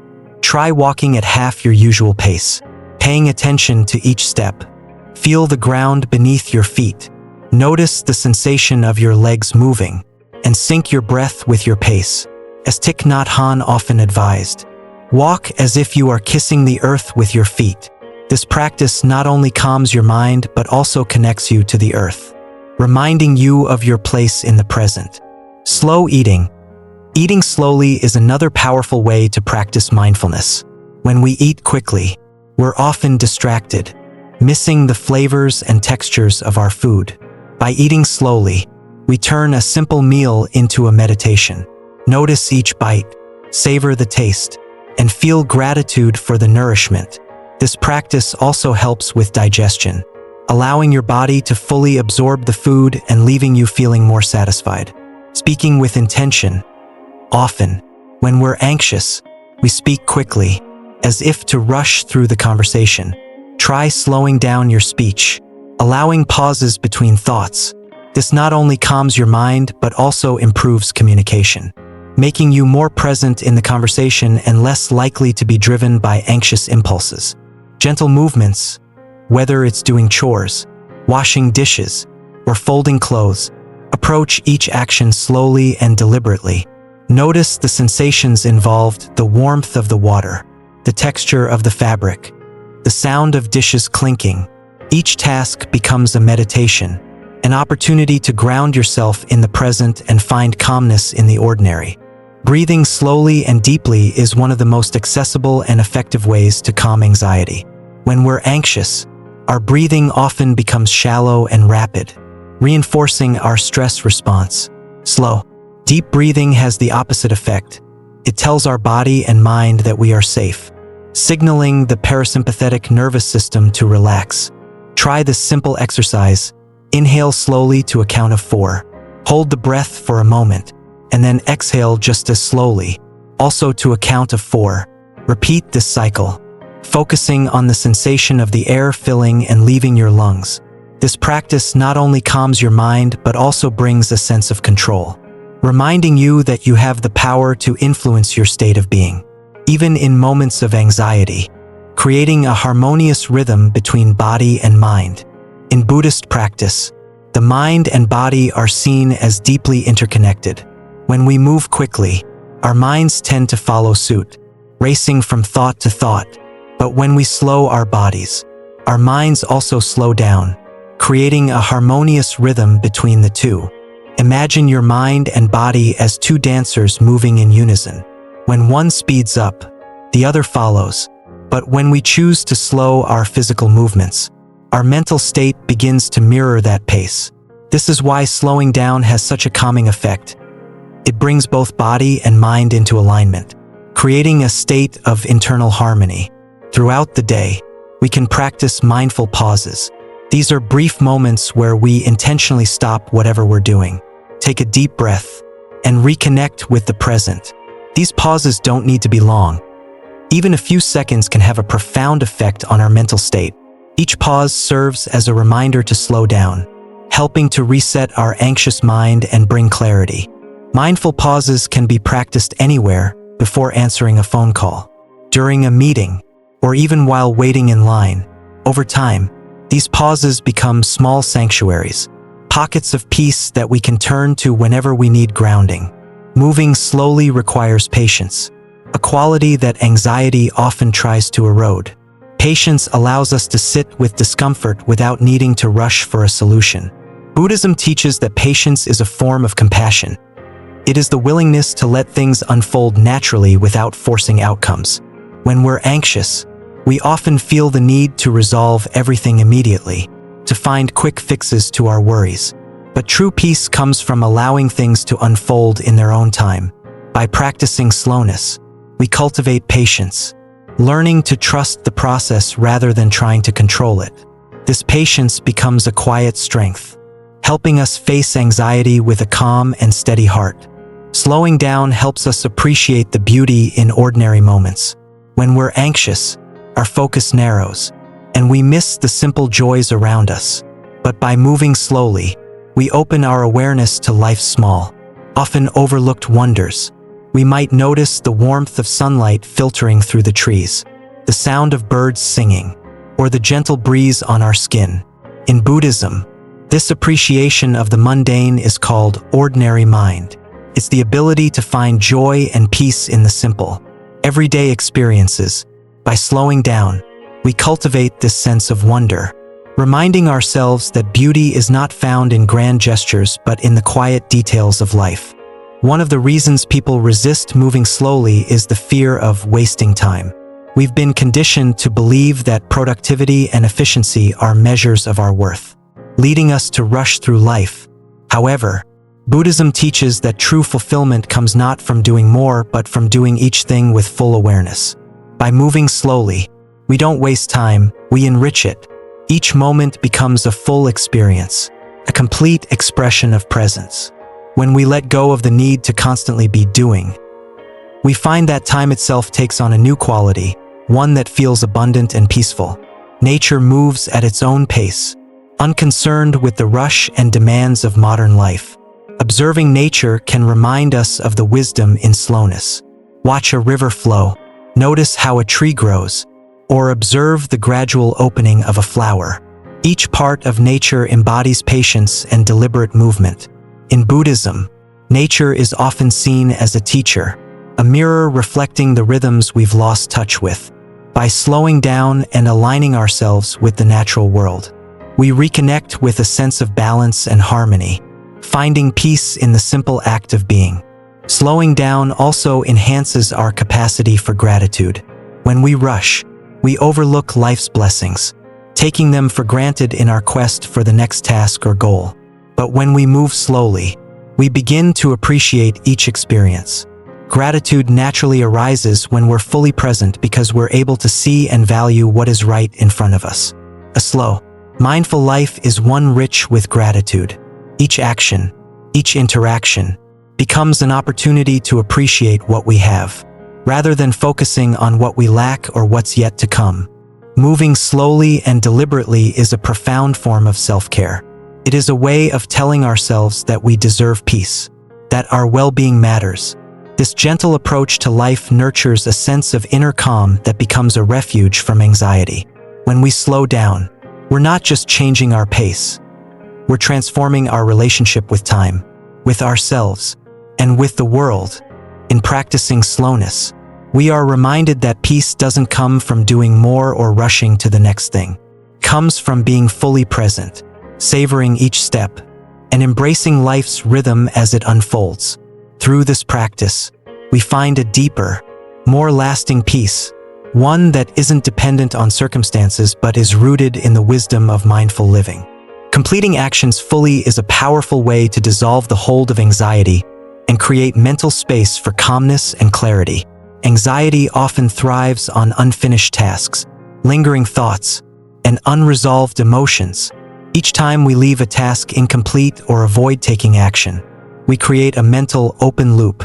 A: Try walking at half your usual pace, paying attention to each step. Feel the ground beneath your feet. Notice the sensation of your legs moving, and sync your breath with your pace. As Thich Nhat Hanh often advised, walk as if you are kissing the earth with your feet. This practice not only calms your mind but also connects you to the earth, reminding you of your place in the present. Slow eating. Eating slowly is another powerful way to practice mindfulness. When we eat quickly, we're often distracted, missing the flavors and textures of our food. By eating slowly, we turn a simple meal into a meditation. Notice each bite, savor the taste, and feel gratitude for the nourishment. This practice also helps with digestion, allowing your body to fully absorb the food and leaving you feeling more satisfied. Speaking with intention. Often, when we're anxious, we speak quickly, as if to rush through the conversation. Try slowing down your speech, allowing pauses between thoughts. This not only calms your mind but also improves communication, making you more present in the conversation and less likely to be driven by anxious impulses. Gentle movements, whether it's doing chores, washing dishes, or folding clothes, approach each action slowly and deliberately. Notice the sensations involved: the warmth of the water, the texture of the fabric, the sound of dishes clinking. Each task becomes a meditation, an opportunity to ground yourself in the present and find calmness in the ordinary. Breathing slowly and deeply is one of the most accessible and effective ways to calm anxiety. When we're anxious, our breathing often becomes shallow and rapid, reinforcing our stress response. Slow, deep breathing has the opposite effect. It tells our body and mind that we are safe, signaling the parasympathetic nervous system to relax. Try this simple exercise. Inhale slowly to a count of 4. Hold the breath for a moment, and then exhale just as slowly, also to a count of 4. Repeat this cycle, focusing on the sensation of the air filling and leaving your lungs. This practice not only calms your mind but also brings a sense of control, reminding you that you have the power to influence your state of being, even in moments of anxiety, creating a harmonious rhythm between body and mind. In Buddhist practice, the mind and body are seen as deeply interconnected. When we move quickly, our minds tend to follow suit, racing from thought to thought. But when we slow our bodies, our minds also slow down, creating a harmonious rhythm between the two. Imagine your mind and body as two dancers moving in unison. When one speeds up, the other follows. But when we choose to slow our physical movements, our mental state begins to mirror that pace. This is why slowing down has such a calming effect. It brings both body and mind into alignment, creating a state of internal harmony. Throughout the day, we can practice mindful pauses. These are brief moments where we intentionally stop whatever we're doing, take a deep breath, and reconnect with the present. These pauses don't need to be long. Even a few seconds can have a profound effect on our mental state. Each pause serves as a reminder to slow down, helping to reset our anxious mind and bring clarity. Mindful pauses can be practiced anywhere: before answering a phone call, during a meeting, or even while waiting in line. Over time, these pauses become small sanctuaries, pockets of peace that we can turn to whenever we need grounding. Moving slowly requires patience, a quality that anxiety often tries to erode. Patience allows us to sit with discomfort without needing to rush for a solution. Buddhism teaches that patience is a form of compassion. It is the willingness to let things unfold naturally without forcing outcomes. When we're anxious, we often feel the need to resolve everything immediately, to find quick fixes to our worries. But true peace comes from allowing things to unfold in their own time. By practicing slowness, we cultivate patience, learning to trust the process rather than trying to control it. This patience becomes a quiet strength, helping us face anxiety with a calm and steady heart. Slowing down helps us appreciate the beauty in ordinary moments. When we're anxious, our focus narrows, and we miss the simple joys around us. But by moving slowly, we open our awareness to life's small, often overlooked wonders. We might notice the warmth of sunlight filtering through the trees, the sound of birds singing, or the gentle breeze on our skin. In Buddhism, this appreciation of the mundane is called ordinary mind. It's the ability to find joy and peace in the simple, everyday experiences. By slowing down, we cultivate this sense of wonder, reminding ourselves that beauty is not found in grand gestures but in the quiet details of life. One of the reasons people resist moving slowly is the fear of wasting time. We've been conditioned to believe that productivity and efficiency are measures of our worth, leading us to rush through life. However, Buddhism teaches that true fulfillment comes not from doing more but from doing each thing with full awareness. By moving slowly, we don't waste time, we enrich it. Each moment becomes a full experience, a complete expression of presence. When we let go of the need to constantly be doing, we find that time itself takes on a new quality, one that feels abundant and peaceful. Nature moves at its own pace, unconcerned with the rush and demands of modern life. Observing nature can remind us of the wisdom in slowness. Watch a river flow, notice how a tree grows, or observe the gradual opening of a flower. Each part of nature embodies patience and deliberate movement. In Buddhism, nature is often seen as a teacher, a mirror reflecting the rhythms we've lost touch with. By slowing down and aligning ourselves with the natural world, we reconnect with a sense of balance and harmony, finding peace in the simple act of being. Slowing down also enhances our capacity for gratitude. When we rush, we overlook life's blessings, taking them for granted in our quest for the next task or goal. But when we move slowly, we begin to appreciate each experience. Gratitude naturally arises when we're fully present because we're able to see and value what is right in front of us. A slow, mindful life is one rich with gratitude. Each action, each interaction, becomes an opportunity to appreciate what we have, rather than focusing on what we lack or what's yet to come. Moving slowly and deliberately is a profound form of self-care. It is a way of telling ourselves that we deserve peace, that our well-being matters. This gentle approach to life nurtures a sense of inner calm that becomes a refuge from anxiety. When we slow down, we're not just changing our pace. We're transforming our relationship with time, with ourselves, and with the world. In practicing slowness, we are reminded that peace doesn't come from doing more or rushing to the next thing. It comes from being fully present, savoring each step, and embracing life's rhythm as it unfolds. Through this practice, we find a deeper, more lasting peace, one that isn't dependent on circumstances but is rooted in the wisdom of mindful living. Completing actions fully is a powerful way to dissolve the hold of anxiety and create mental space for calmness and clarity. Anxiety often thrives on unfinished tasks, lingering thoughts, and unresolved emotions. Each time we leave a task incomplete or avoid taking action, we create a mental open loop,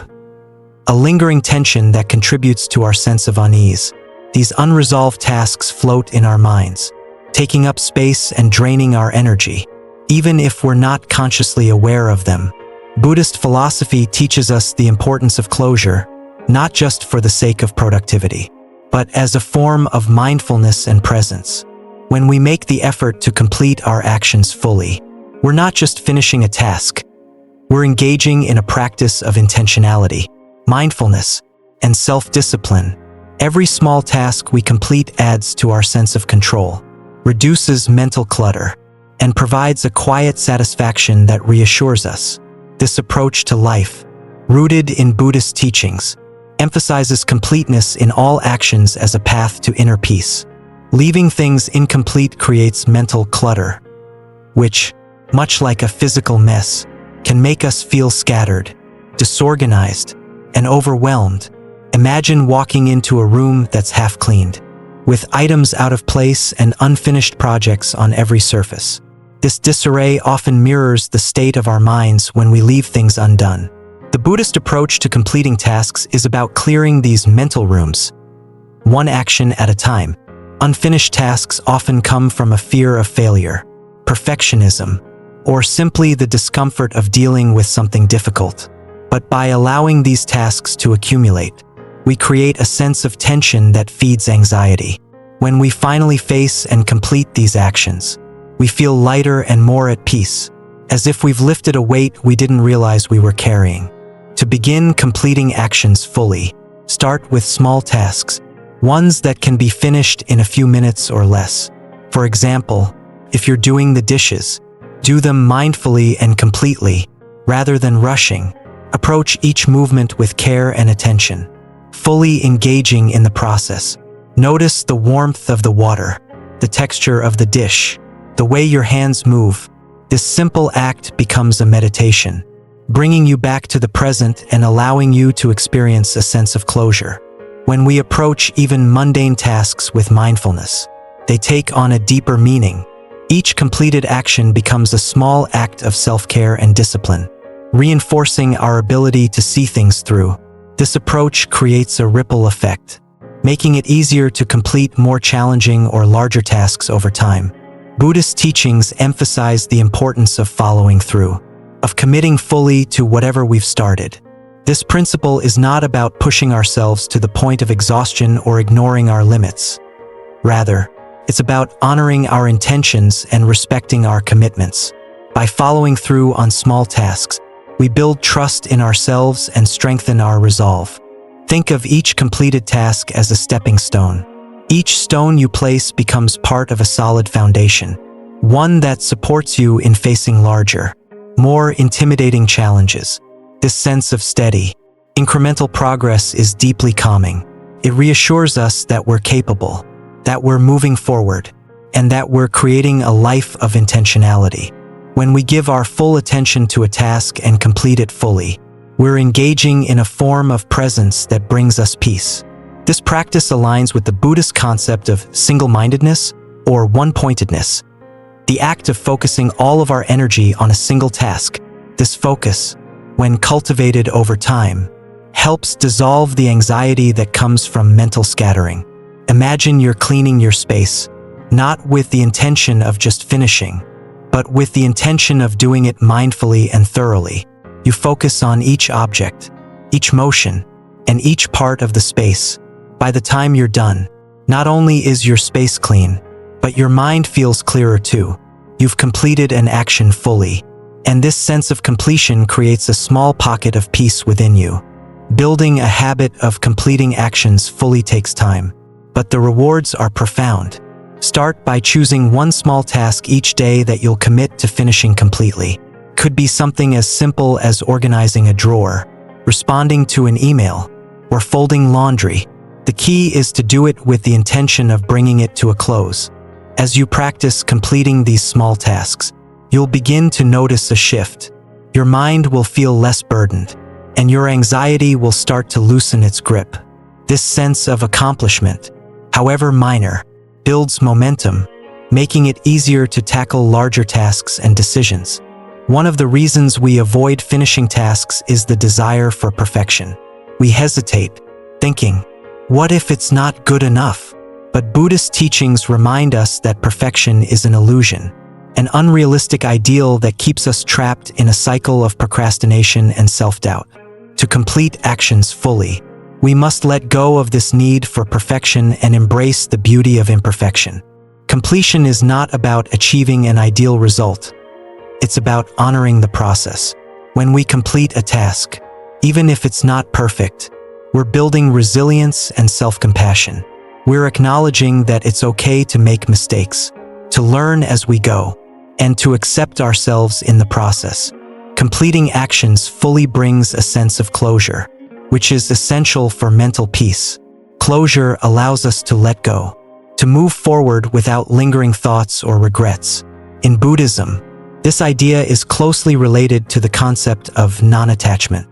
A: a lingering tension that contributes to our sense of unease. These unresolved tasks float in our minds, taking up space and draining our energy, even if we're not consciously aware of them. Buddhist philosophy teaches us the importance of closure, not just for the sake of productivity, but as a form of mindfulness and presence. When we make the effort to complete our actions fully, we're not just finishing a task, we're engaging in a practice of intentionality, mindfulness, and self-discipline. Every small task we complete adds to our sense of control, reduces mental clutter, and provides a quiet satisfaction that reassures us. This approach to life, rooted in Buddhist teachings, emphasizes completeness in all actions as a path to inner peace. Leaving things incomplete creates mental clutter, which, much like a physical mess, can make us feel scattered, disorganized, and overwhelmed. Imagine walking into a room that's half cleaned, with items out of place and unfinished projects on every surface. This disarray often mirrors the state of our minds when we leave things undone. The Buddhist approach to completing tasks is about clearing these mental rooms, one action at a time. Unfinished tasks often come from a fear of failure, perfectionism, or simply the discomfort of dealing with something difficult. But by allowing these tasks to accumulate, we create a sense of tension that feeds anxiety. When we finally face and complete these actions, we feel lighter and more at peace, as if we've lifted a weight we didn't realize we were carrying. To begin completing actions fully, start with small tasks, ones that can be finished in a few minutes or less. For example, if you're doing the dishes, do them mindfully and completely, rather than rushing. Approach each movement with care and attention, fully engaging in the process. Notice the warmth of the water, the texture of the dish, the way your hands move. This simple act becomes a meditation, bringing you back to the present and allowing you to experience a sense of closure. When we approach even mundane tasks with mindfulness, they take on a deeper meaning. Each completed action becomes a small act of self-care and discipline, reinforcing our ability to see things through. This approach creates a ripple effect, making it easier to complete more challenging or larger tasks over time. Buddhist teachings emphasize the importance of following through, of committing fully to whatever we've started. This principle is not about pushing ourselves to the point of exhaustion or ignoring our limits. Rather, it's about honoring our intentions and respecting our commitments. By following through on small tasks, we build trust in ourselves and strengthen our resolve. Think of each completed task as a stepping stone. Each stone you place becomes part of a solid foundation, one that supports you in facing larger, more intimidating challenges. This sense of steady, incremental progress is deeply calming. It reassures us that we're capable, that we're moving forward, and that we're creating a life of intentionality. When we give our full attention to a task and complete it fully, we're engaging in a form of presence that brings us peace. This practice aligns with the Buddhist concept of single-mindedness or one-pointedness, the act of focusing all of our energy on a single task. This focus, when cultivated over time, helps dissolve the anxiety that comes from mental scattering. Imagine you're cleaning your space, not with the intention of just finishing, but with the intention of doing it mindfully and thoroughly. You focus on each object, each motion, and each part of the space. By the time you're done, not only is your space clean, but your mind feels clearer too. You've completed an action fully, and this sense of completion creates a small pocket of peace within you. Building a habit of completing actions fully takes time, but the rewards are profound. Start by choosing one small task each day that you'll commit to finishing completely. Could be something as simple as organizing a drawer, responding to an email, or folding laundry. The key is to do it with the intention of bringing it to a close. As you practice completing these small tasks, you'll begin to notice a shift. Your mind will feel less burdened, and your anxiety will start to loosen its grip. This sense of accomplishment, however minor, builds momentum, making it easier to tackle larger tasks and decisions. One of the reasons we avoid finishing tasks is the desire for perfection. We hesitate, thinking, "What if it's not good enough?" But Buddhist teachings remind us that perfection is an illusion, an unrealistic ideal that keeps us trapped in a cycle of procrastination and self-doubt. To complete actions fully, we must let go of this need for perfection and embrace the beauty of imperfection. Completion is not about achieving an ideal result. It's about honoring the process. When we complete a task, even if it's not perfect, we're building resilience and self-compassion. We're acknowledging that it's okay to make mistakes, to learn as we go, and to accept ourselves in the process. Completing actions fully brings a sense of closure, which is essential for mental peace. Closure allows us to let go, to move forward without lingering thoughts or regrets. In Buddhism, this idea is closely related to the concept of non-attachment.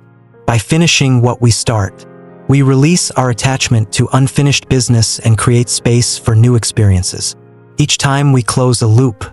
A: By finishing what we start, We release our attachment to unfinished business and create space for new experiences. Each time we close a loop,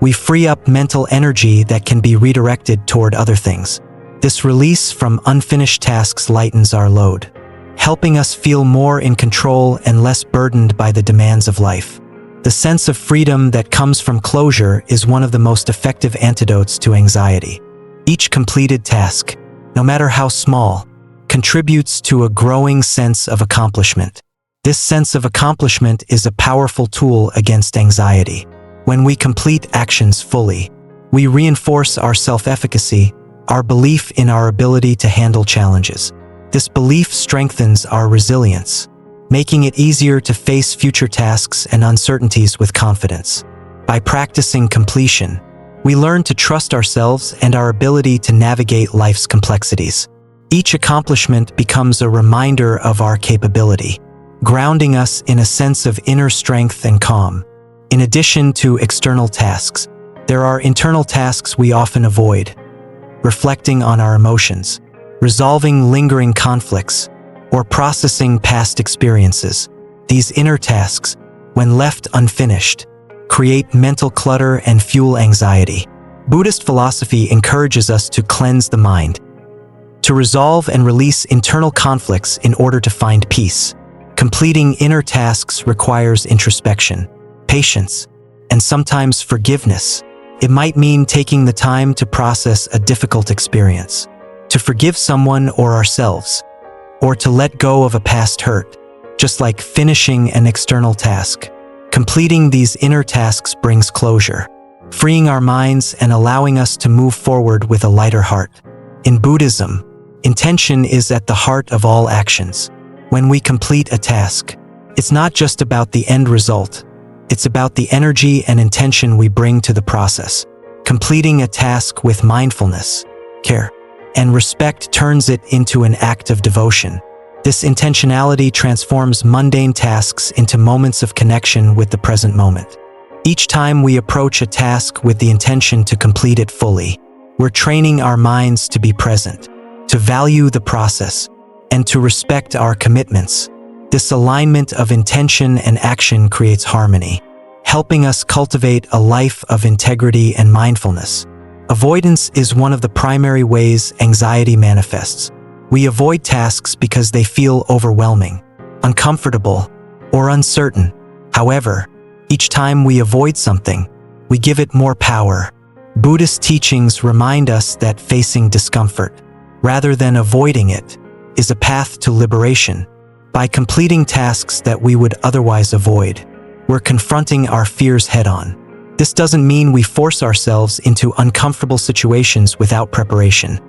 A: we free up mental energy that can be redirected toward other things. This release from unfinished tasks lightens our load, helping us feel more in control and less burdened by the demands of life. The sense of freedom that comes from closure is one of the most effective antidotes to anxiety. Each completed task, no matter how small, contributes to a growing sense of accomplishment. This sense of accomplishment is a powerful tool against anxiety. When we complete actions fully, we reinforce our self-efficacy, our belief in our ability to handle challenges. This belief strengthens our resilience, making it easier to face future tasks and uncertainties with confidence. By practicing completion, we learn to trust ourselves and our ability to navigate life's complexities. Each accomplishment becomes a reminder of our capability, grounding us in a sense of inner strength and calm. In addition to external tasks, there are internal tasks we often avoid: reflecting on our emotions, resolving lingering conflicts, or processing past experiences. These inner tasks, when left unfinished, create mental clutter and fuel anxiety. Buddhist philosophy encourages us to cleanse the mind, to resolve and release internal conflicts in order to find peace. Completing inner tasks requires introspection, patience, and sometimes forgiveness. It might mean taking the time to process a difficult experience, to forgive someone or ourselves, or to let go of a past hurt. Just like finishing an external task, completing these inner tasks brings closure, freeing our minds and allowing us to move forward with a lighter heart. In Buddhism, intention is at the heart of all actions. When we complete a task, it's not just about the end result, it's about the energy and intention we bring to the process. Completing a task with mindfulness, care, and respect turns it into an act of devotion. This intentionality transforms mundane tasks into moments of connection with the present moment. Each time we approach a task with the intention to complete it fully, we're training our minds to be present, to value the process, and to respect our commitments. This alignment of intention and action creates harmony, helping us cultivate a life of integrity and mindfulness. Avoidance is one of the primary ways anxiety manifests. We avoid tasks because they feel overwhelming, uncomfortable, or uncertain. However, each time we avoid something, we give it more power. Buddhist teachings remind us that facing discomfort, rather than avoiding it, is a path to liberation. By completing tasks that we would otherwise avoid, we're confronting our fears head-on. This doesn't mean we force ourselves into uncomfortable situations without preparation.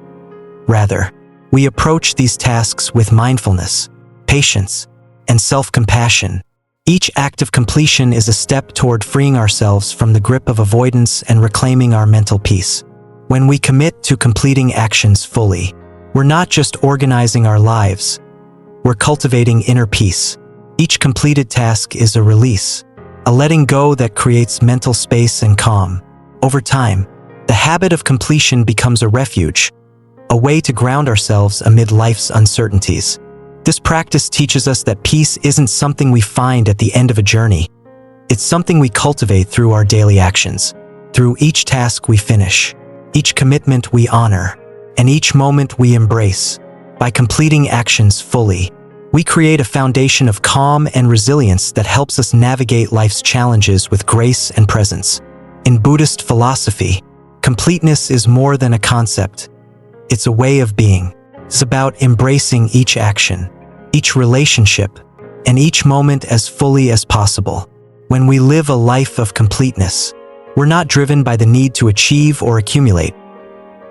A: Rather, we approach these tasks with mindfulness, patience, and self-compassion. Each act of completion is a step toward freeing ourselves from the grip of avoidance and reclaiming our mental peace. When we commit to completing actions fully, we're not just organizing our lives, we're cultivating inner peace. Each completed task is a release, a letting go that creates mental space and calm. Over time, the habit of completion becomes a refuge, a way to ground ourselves amid life's uncertainties. This practice teaches us that peace isn't something we find at the end of a journey. It's something we cultivate through our daily actions, through each task we finish, each commitment we honor, and each moment we embrace. By completing actions fully, we create a foundation of calm and resilience that helps us navigate life's challenges with grace and presence. In Buddhist philosophy, completeness is more than a concept. It's a way of being. It's about embracing each action, each relationship, and each moment as fully as possible. When we live a life of completeness, we're not driven by the need to achieve or accumulate.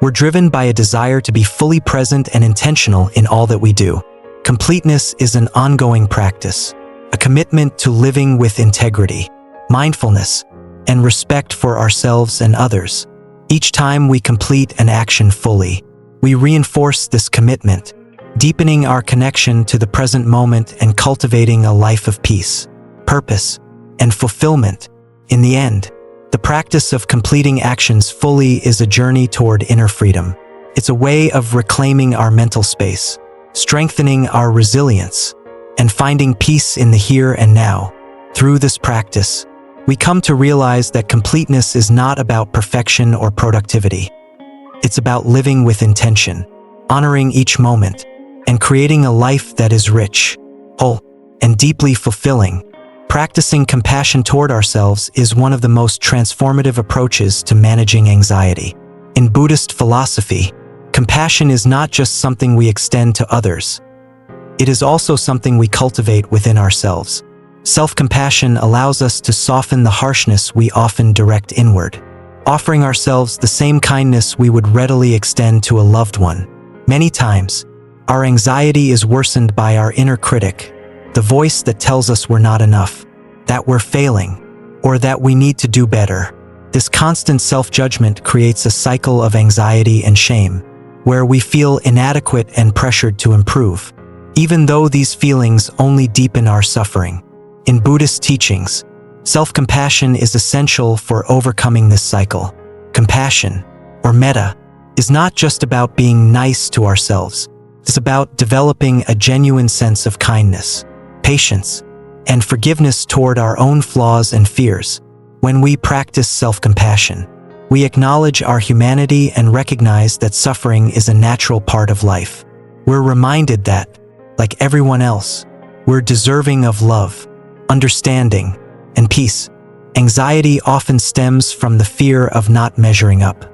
A: We're driven by a desire to be fully present and intentional in all that we do. Completeness is an ongoing practice, a commitment to living with integrity, mindfulness, and respect for ourselves and others. Each time we complete an action fully, we reinforce this commitment, deepening our connection to the present moment and cultivating a life of peace, purpose, and fulfillment. In the end, the practice of completing actions fully is a journey toward inner freedom. It's a way of reclaiming our mental space, strengthening our resilience, and finding peace in the here and now. Through this practice, we come to realize that completeness is not about perfection or productivity. It's about living with intention, honoring each moment, and creating a life that is rich, whole, and deeply fulfilling. Practicing compassion toward ourselves is one of the most transformative approaches to managing anxiety. In Buddhist philosophy, compassion is not just something we extend to others. It is also something we cultivate within ourselves. Self-compassion allows us to soften the harshness we often direct inward, offering ourselves the same kindness we would readily extend to a loved one. Many times, our anxiety is worsened by our inner critic, the voice that tells us we're not enough, that we're failing, or that we need to do better. This constant self-judgment creates a cycle of anxiety and shame, where we feel inadequate and pressured to improve, even though these feelings only deepen our suffering. In Buddhist teachings, self-compassion is essential for overcoming this cycle. Compassion, or metta, is not just about being nice to ourselves. It's about developing a genuine sense of kindness, patience, and forgiveness toward our own flaws and fears. When we practice self-compassion, we acknowledge our humanity and recognize that suffering is a natural part of life. We're reminded that, like everyone else, we're deserving of love, understanding, and peace. Anxiety often stems from the fear of not measuring up,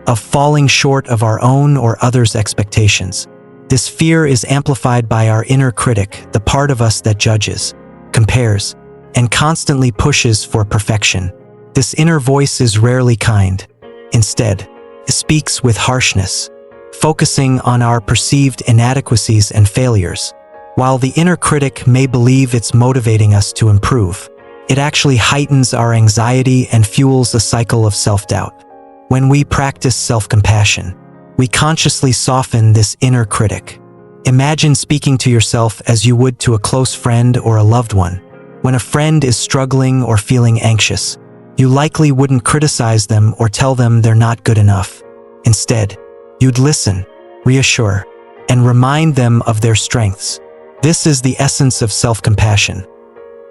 A: of falling short of our own or others' expectations. This fear is amplified by our inner critic, the part of us that judges, compares, and constantly pushes for perfection. This inner voice is rarely kind. Instead, it speaks with harshness, focusing on our perceived inadequacies and failures. While the inner critic may believe it's motivating us to improve, it actually heightens our anxiety and fuels a cycle of self-doubt. When we practice self-compassion, we consciously soften this inner critic. Imagine speaking to yourself as you would to a close friend or a loved one. When a friend is struggling or feeling anxious, you likely wouldn't criticize them or tell them they're not good enough. Instead, you'd listen, reassure, and remind them of their strengths. This is the essence of self-compassion,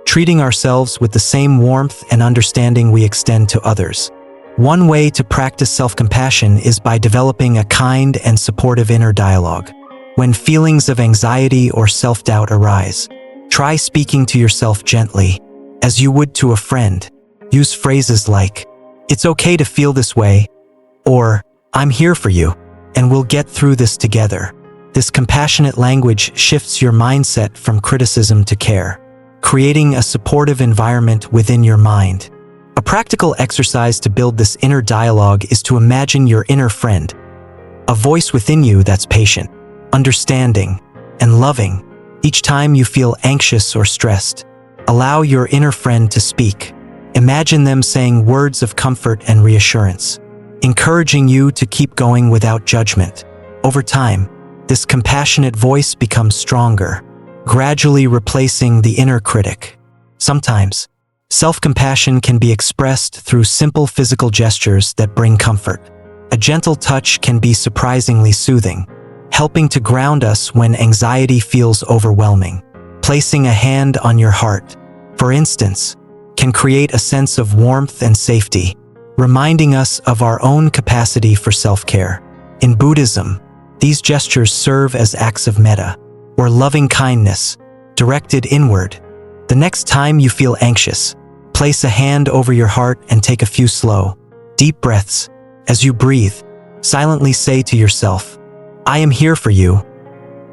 A: treating ourselves with the same warmth and understanding we extend to others. One way to practice self-compassion is by developing a kind and supportive inner dialogue. When feelings of anxiety or self-doubt arise, try speaking to yourself gently, as you would to a friend. Use phrases like, "It's okay to feel this way," or "I'm here for you, and we'll get through this together." This compassionate language shifts your mindset from criticism to care, creating a supportive environment within your mind. A practical exercise to build this inner dialogue is to imagine your inner friend, a voice within you that's patient, understanding, and loving. Each time you feel anxious or stressed, allow your inner friend to speak. Imagine them saying words of comfort and reassurance, encouraging you to keep going without judgment. Over time, this compassionate voice becomes stronger, gradually replacing the inner critic. Sometimes, self-compassion can be expressed through simple physical gestures that bring comfort. A gentle touch can be surprisingly soothing, helping to ground us when anxiety feels overwhelming. Placing a hand on your heart, for instance, can create a sense of warmth and safety, reminding us of our own capacity for self-care. In Buddhism, these gestures serve as acts of metta, or loving kindness, directed inward. The next time you feel anxious, place a hand over your heart and take a few slow, deep breaths. As you breathe, silently say to yourself, "I am here for you,"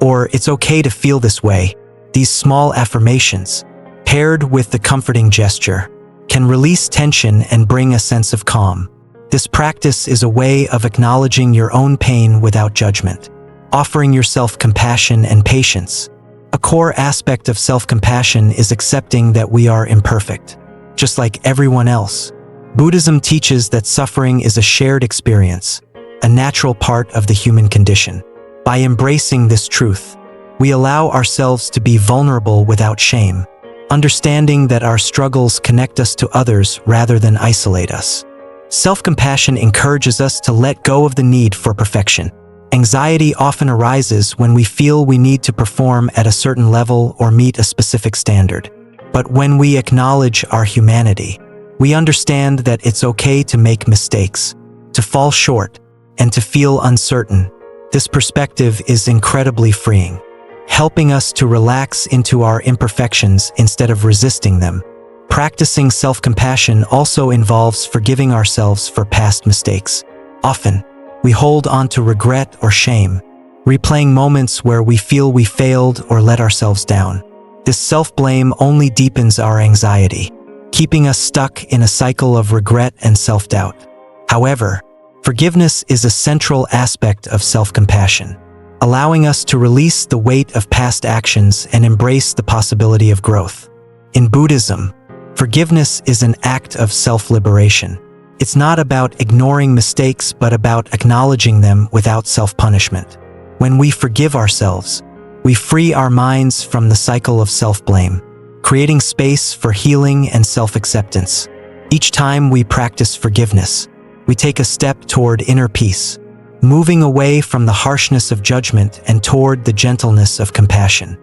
A: or "It's okay to feel this way." These small affirmations, paired with the comforting gesture, can release tension and bring a sense of calm. This practice is a way of acknowledging your own pain without judgment, offering yourself compassion and patience. A core aspect of self-compassion is accepting that we are imperfect, just like everyone else. Buddhism teaches that suffering is a shared experience, a natural part of the human condition. By embracing this truth, we allow ourselves to be vulnerable without shame, understanding that our struggles connect us to others rather than isolate us. Self-compassion encourages us to let go of the need for perfection. Anxiety often arises when we feel we need to perform at a certain level or meet a specific standard. But when we acknowledge our humanity, we understand that it's okay to make mistakes, to fall short, and to feel uncertain. This perspective is incredibly freeing, helping us to relax into our imperfections instead of resisting them. Practicing self-compassion also involves forgiving ourselves for past mistakes. Often, we hold on to regret or shame, replaying moments where we feel we failed or let ourselves down. This self-blame only deepens our anxiety, keeping us stuck in a cycle of regret and self-doubt. However, forgiveness is a central aspect of self-compassion, allowing us to release the weight of past actions and embrace the possibility of growth. In Buddhism, forgiveness is an act of self-liberation. It's not about ignoring mistakes, but about acknowledging them without self-punishment. When we forgive ourselves, we free our minds from the cycle of self-blame, creating space for healing and self-acceptance. Each time we practice forgiveness, we take a step toward inner peace, moving away from the harshness of judgment and toward the gentleness of compassion.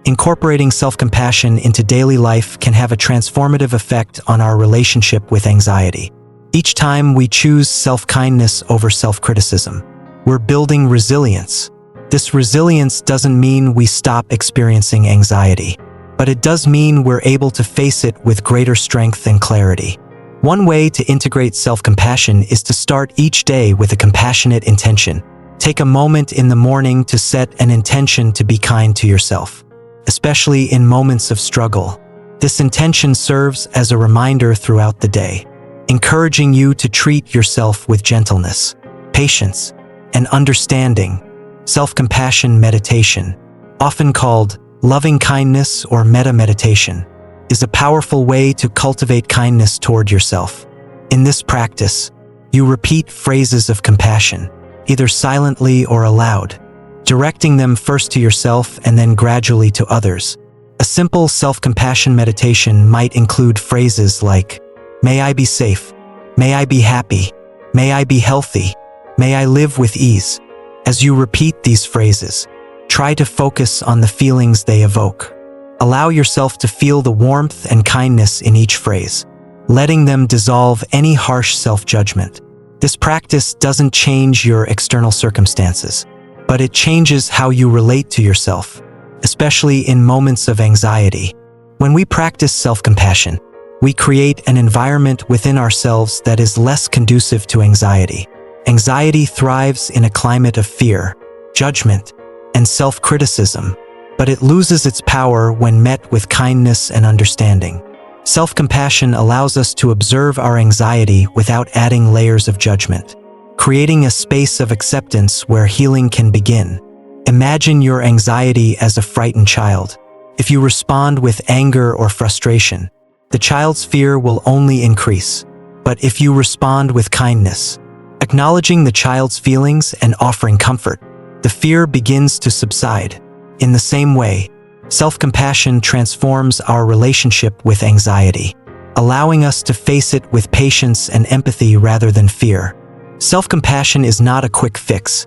A: Incorporating self-compassion into daily life can have a transformative effect on our relationship with anxiety. Each time we choose self-kindness over self-criticism, we're building resilience. This resilience doesn't mean we stop experiencing anxiety, but it does mean we're able to face it with greater strength and clarity. One way to integrate self-compassion is to start each day with a compassionate intention. Take a moment in the morning to set an intention to be kind to yourself, especially in moments of struggle. This intention serves as a reminder throughout the day, encouraging you to treat yourself with gentleness, patience, and understanding. Self-compassion meditation, often called loving kindness or metta meditation, is a powerful way to cultivate kindness toward yourself. In this practice, you repeat phrases of compassion, either silently or aloud, directing them first to yourself and then gradually to others. A simple self-compassion meditation might include phrases like, "May I be safe. May I be happy. May I be healthy. May I live with ease." As you repeat these phrases, try to focus on the feelings they evoke. Allow yourself to feel the warmth and kindness in each phrase, letting them dissolve any harsh self-judgment. This practice doesn't change your external circumstances, but it changes how you relate to yourself, especially in moments of anxiety. When we practice self-compassion, we create an environment within ourselves that is less conducive to anxiety. Anxiety thrives in a climate of fear, judgment, and self-criticism, but it loses its power when met with kindness and understanding. Self-compassion allows us to observe our anxiety without adding layers of judgment, creating a space of acceptance where healing can begin. Imagine your anxiety as a frightened child. If you respond with anger or frustration, the child's fear will only increase. But if you respond with kindness, acknowledging the child's feelings and offering comfort, the fear begins to subside. In the same way, self-compassion transforms our relationship with anxiety, allowing us to face it with patience and empathy rather than fear. Self-compassion is not a quick fix.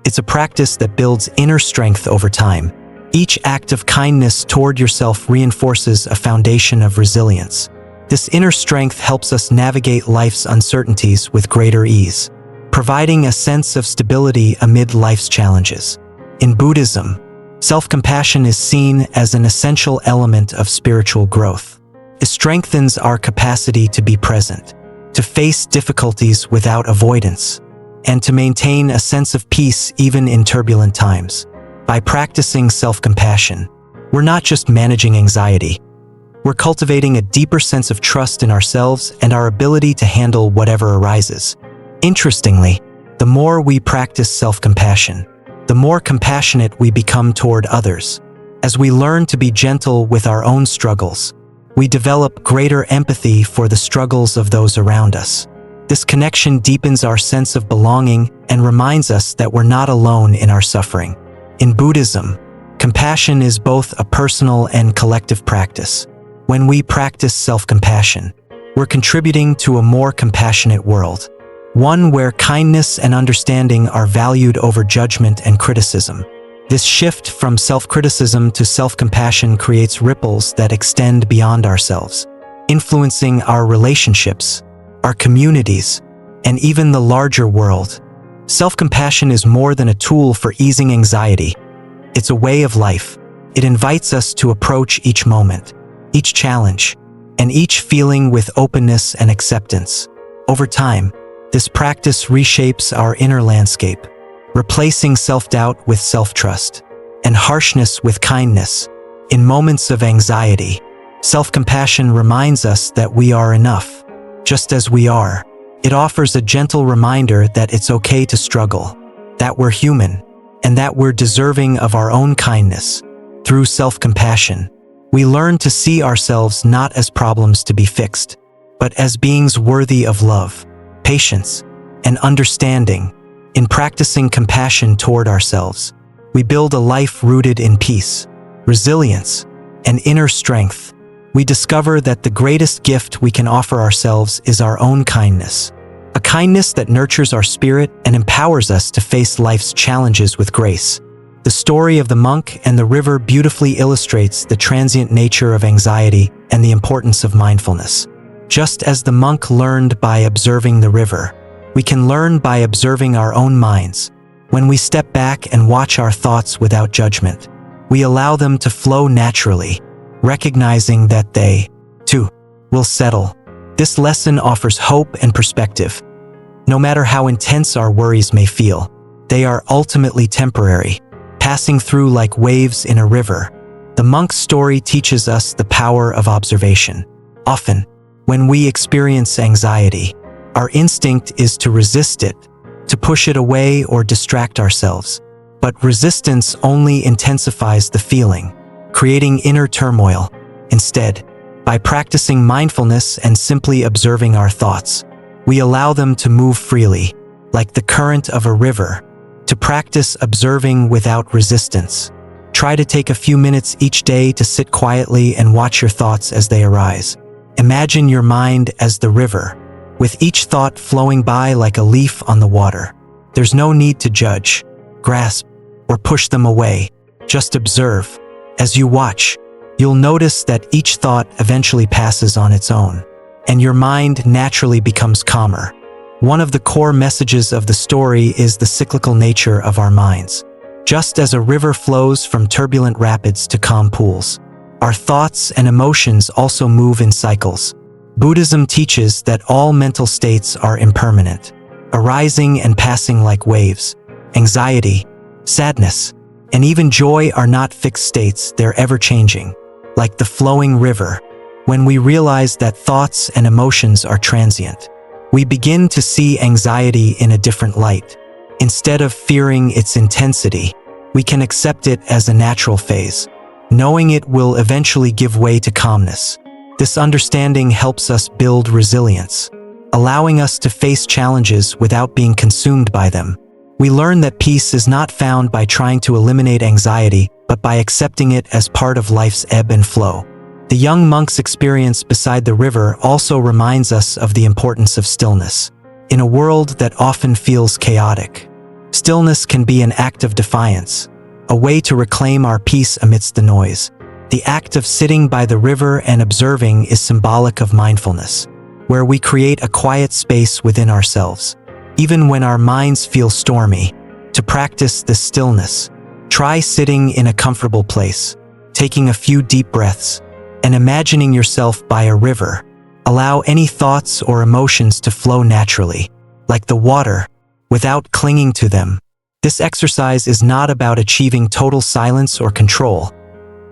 A: It's a practice that builds inner strength over time. Each act of kindness toward yourself reinforces a foundation of resilience. This inner strength helps us navigate life's uncertainties with greater ease, providing a sense of stability amid life's challenges. In Buddhism, self-compassion is seen as an essential element of spiritual growth. It strengthens our capacity to be present, to face difficulties without avoidance, and to maintain a sense of peace even in turbulent times. By practicing self-compassion, we're not just managing anxiety, we're cultivating a deeper sense of trust in ourselves and our ability to handle whatever arises. Interestingly, the more we practice self-compassion, the more compassionate we become toward others. As we learn to be gentle with our own struggles, we develop greater empathy for the struggles of those around us. This connection deepens our sense of belonging and reminds us that we're not alone in our suffering. In Buddhism, compassion is both a personal and collective practice. When we practice self-compassion, we're contributing to a more compassionate world. one where kindness and understanding are valued over judgment and criticism. This shift from self-criticism to self-compassion creates ripples that extend beyond ourselves, influencing our relationships, our communities, and even the larger world. Self-compassion is more than a tool for easing anxiety. It's a way of life. It invites us to approach each moment, each challenge, and each feeling with openness and acceptance. Over time, this practice reshapes our inner landscape, replacing self-doubt with self-trust, and harshness with kindness. In moments of anxiety, self-compassion reminds us that we are enough, just as we are. It offers a gentle reminder that it's okay to struggle, that we're human, and that we're deserving of our own kindness. Through self-compassion, we learn to see ourselves not as problems to be fixed, but as beings worthy of love, patience, and understanding. In practicing compassion toward ourselves, we build a life rooted in peace, resilience, and inner strength. We discover that the greatest gift we can offer ourselves is our own kindness, a kindness that nurtures our spirit and empowers us to face life's challenges with grace. The story of the monk and the river beautifully illustrates the transient nature of anxiety and the importance of mindfulness. Just as the monk learned by observing the river, we can learn by observing our own minds. When we step back and watch our thoughts without judgment, we allow them to flow naturally, recognizing that they, too, will settle. This lesson offers hope and perspective. No matter how intense our worries may feel, they are ultimately temporary, passing through like waves in a river. The monk's story teaches us the power of observation. Often, when we experience anxiety, our instinct is to resist it, to push it away or distract ourselves. But resistance only intensifies the feeling, creating inner turmoil. Instead, by practicing mindfulness and simply observing our thoughts, we allow them to move freely, like the current of a river. To practice observing without resistance, try to take a few minutes each day to sit quietly and watch your thoughts as they arise. Imagine your mind as the river, with each thought flowing by like a leaf on the water. There's no need to judge, grasp, or push them away. Just observe. As you watch, you'll notice that each thought eventually passes on its own, and your mind naturally becomes calmer. One of the core messages of the story is the cyclical nature of our minds. Just as a river flows from turbulent rapids to calm pools, our thoughts and emotions also move in cycles. Buddhism teaches that all mental states are impermanent, arising and passing like waves. Anxiety, sadness, and even joy are not fixed states, they're ever-changing, like the flowing river. When we realize that thoughts and emotions are transient, we begin to see anxiety in a different light. Instead of fearing its intensity, we can accept it as a natural phase, knowing it will eventually give way to calmness. This understanding helps us build resilience, allowing us to face challenges without being consumed by them. We learn that peace is not found by trying to eliminate anxiety, but by accepting it as part of life's ebb and flow. The young monk's experience beside the river also reminds us of the importance of stillness. In a world that often feels chaotic, stillness can be an act of defiance, a way to reclaim our peace amidst the noise. The act of sitting by the river and observing is symbolic of mindfulness, where we create a quiet space within ourselves, even when our minds feel stormy. To practice this stillness, try sitting in a comfortable place, taking a few deep breaths, and imagining yourself by a river. Allow any thoughts or emotions to flow naturally, like the water, without clinging to them. This exercise is not about achieving total silence or control.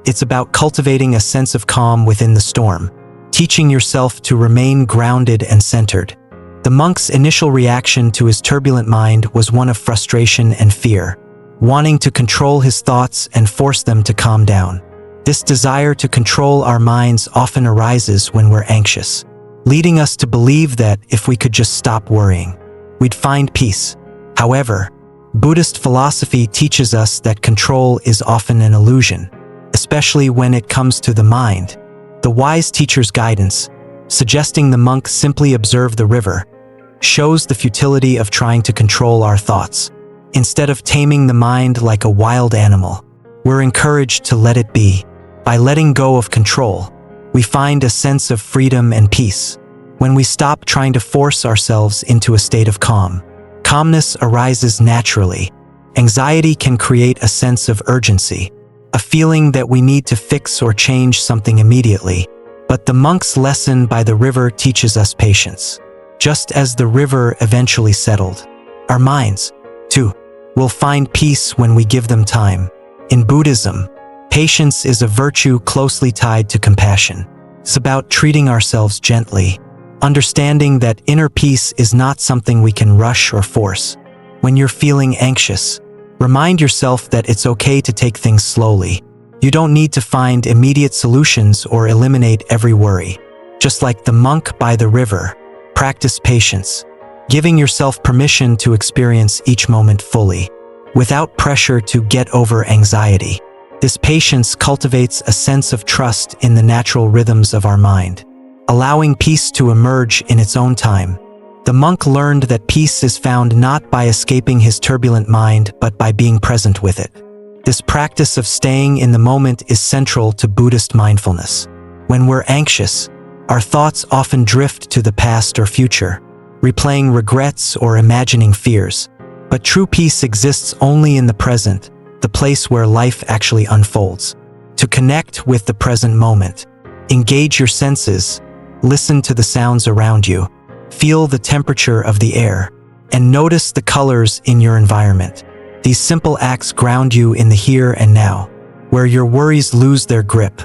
A: It's about cultivating a sense of calm within the storm, teaching yourself to remain grounded and centered. The monk's initial reaction to his turbulent mind was one of frustration and fear, wanting to control his thoughts and force them to calm down. This desire to control our minds often arises when we're anxious, leading us to believe that if we could just stop worrying, we'd find peace. However, Buddhist philosophy teaches us that control is often an illusion, especially when it comes to the mind. The wise teacher's guidance, suggesting the monk simply observe the river, shows the futility of trying to control our thoughts. Instead of taming the mind like a wild animal, we're encouraged to let it be. By letting go of control, we find a sense of freedom and peace. When we stop trying to force ourselves into a state of calm, calmness arises naturally. Anxiety can create a sense of urgency, a feeling that we need to fix or change something immediately. But the monk's lesson by the river teaches us patience. Just as the river eventually settled, our minds, too, will find peace when we give them time. In Buddhism, patience is a virtue closely tied to compassion. It's about treating ourselves gently, understanding that inner peace is not something we can rush or force. When you're feeling anxious, remind yourself that it's okay to take things slowly. You don't need to find immediate solutions or eliminate every worry. Just like the monk by the river, practice patience, giving yourself permission to experience each moment fully, without pressure to get over anxiety. This patience cultivates a sense of trust in the natural rhythms of our mind, allowing peace to emerge in its own time. The monk learned that peace is found not by escaping his turbulent mind, but by being present with it. This practice of staying in the moment is central to Buddhist mindfulness. When we're anxious, our thoughts often drift to the past or future, replaying regrets or imagining fears. But true peace exists only in the present, the place where life actually unfolds. To connect with the present moment, engage your senses, listen to the sounds around you, feel the temperature of the air, and notice the colors in your environment. These simple acts ground you in the here and now, where your worries lose their grip.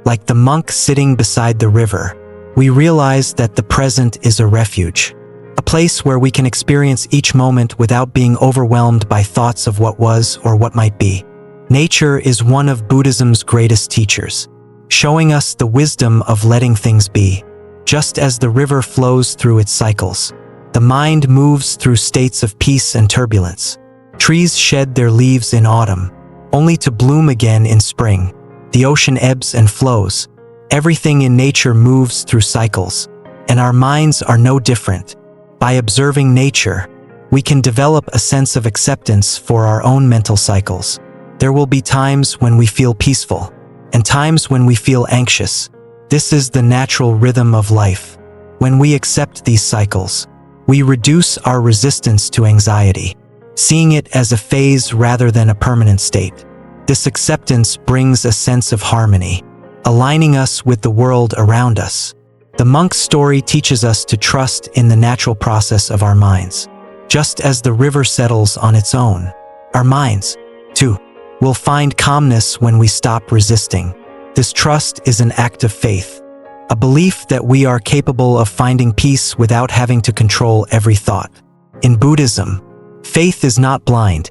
A: Like the monk sitting beside the river, we realize that the present is a refuge, a place where we can experience each moment without being overwhelmed by thoughts of what was or what might be. Nature is one of Buddhism's greatest teachers, showing us the wisdom of letting things be. Just as the river flows through its cycles, the mind moves through states of peace and turbulence. Trees shed their leaves in autumn, only to bloom again in spring. The ocean ebbs and flows. Everything in nature moves through cycles, and our minds are no different. By observing nature, we can develop a sense of acceptance for our own mental cycles. There will be times when we feel peaceful, and times when we feel anxious. This is the natural rhythm of life. When we accept these cycles, we reduce our resistance to anxiety, seeing it as a phase rather than a permanent state. This acceptance brings a sense of harmony, aligning us with the world around us. The monk's story teaches us to trust in the natural process of our minds. Just as the river settles on its own, our minds, too, will find calmness when we stop resisting. This trust is an act of faith, a belief that we are capable of finding peace without having to control every thought. In Buddhism, faith is not blind.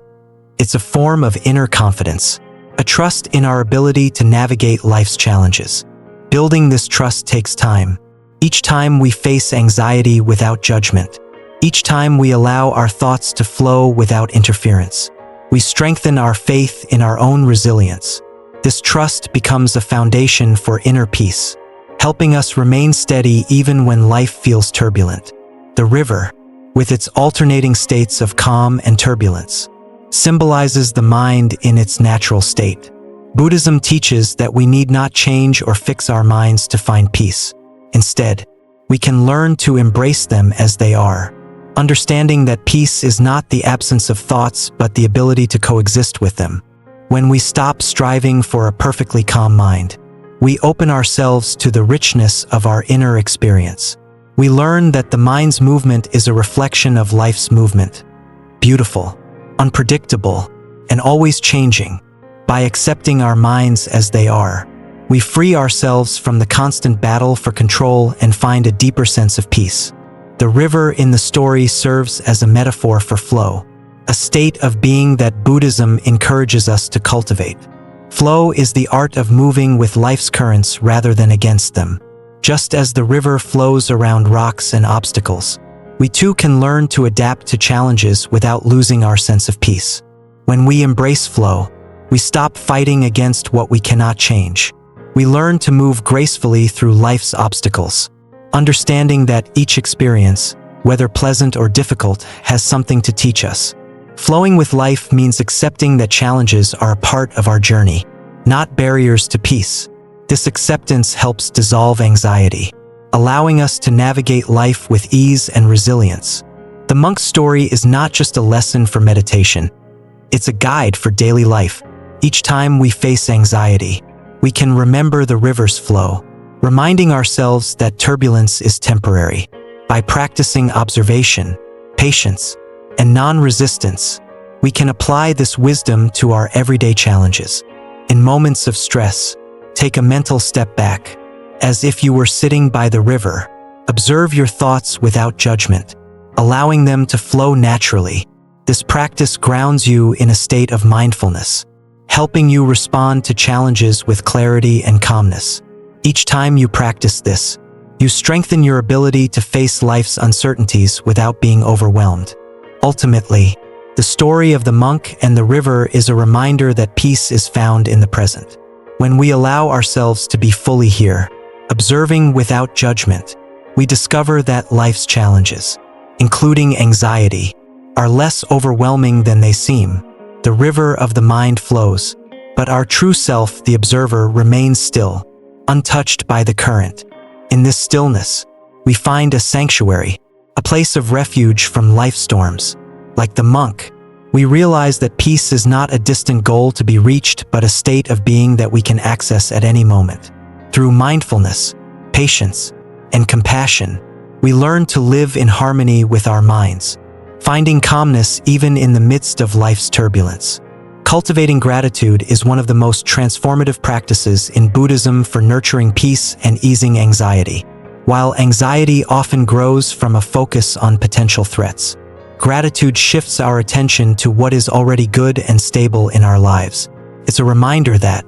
A: It's a form of inner confidence, a trust in our ability to navigate life's challenges. Building this trust takes time. Each time we face anxiety without judgment, each time we allow our thoughts to flow without interference, we strengthen our faith in our own resilience. This trust becomes a foundation for inner peace, helping us remain steady even when life feels turbulent. The river, with its alternating states of calm and turbulence, symbolizes the mind in its natural state. Buddhism teaches that we need not change or fix our minds to find peace. Instead, we can learn to embrace them as they are, understanding that peace is not the absence of thoughts but the ability to coexist with them. When we stop striving for a perfectly calm mind, we open ourselves to the richness of our inner experience. We learn that the mind's movement is a reflection of life's movement, beautiful, unpredictable, and always changing. By accepting our minds as they are, we free ourselves from the constant battle for control and find a deeper sense of peace. The river in the story serves as a metaphor for flow, a state of being that Buddhism encourages us to cultivate. Flow is the art of moving with life's currents rather than against them. Just as the river flows around rocks and obstacles, we too can learn to adapt to challenges without losing our sense of peace. When we embrace flow, we stop fighting against what we cannot change. We learn to move gracefully through life's obstacles, understanding that each experience, whether pleasant or difficult, has something to teach us. Flowing with life means accepting that challenges are a part of our journey, not barriers to peace. This acceptance helps dissolve anxiety, allowing us to navigate life with ease and resilience. The monk's story is not just a lesson for meditation. It's a guide for daily life. Each time we face anxiety, we can remember the river's flow, reminding ourselves that turbulence is temporary. By practicing observation, patience, and non-resistance, we can apply this wisdom to our everyday challenges. In moments of stress, take a mental step back. As if you were sitting by the river, observe your thoughts without judgment, allowing them to flow naturally. This practice grounds you in a state of mindfulness, helping you respond to challenges with clarity and calmness. Each time you practice this, you strengthen your ability to face life's uncertainties without being overwhelmed. Ultimately, the story of the monk and the river is a reminder that peace is found in the present. When we allow ourselves to be fully here, observing without judgment, we discover that life's challenges, including anxiety, are less overwhelming than they seem. The river of the mind flows, but our true self, the observer, remains still, untouched by the current. In this stillness, we find a sanctuary, a place of refuge from life storms. Like the monk, we realize that peace is not a distant goal to be reached, but a state of being that we can access at any moment. Through mindfulness, patience, and compassion, we learn to live in harmony with our minds, finding calmness even in the midst of life's turbulence. Cultivating gratitude is one of the most transformative practices in Buddhism for nurturing peace and easing anxiety. While anxiety often grows from a focus on potential threats, gratitude shifts our attention to what is already good and stable in our lives. It's a reminder that,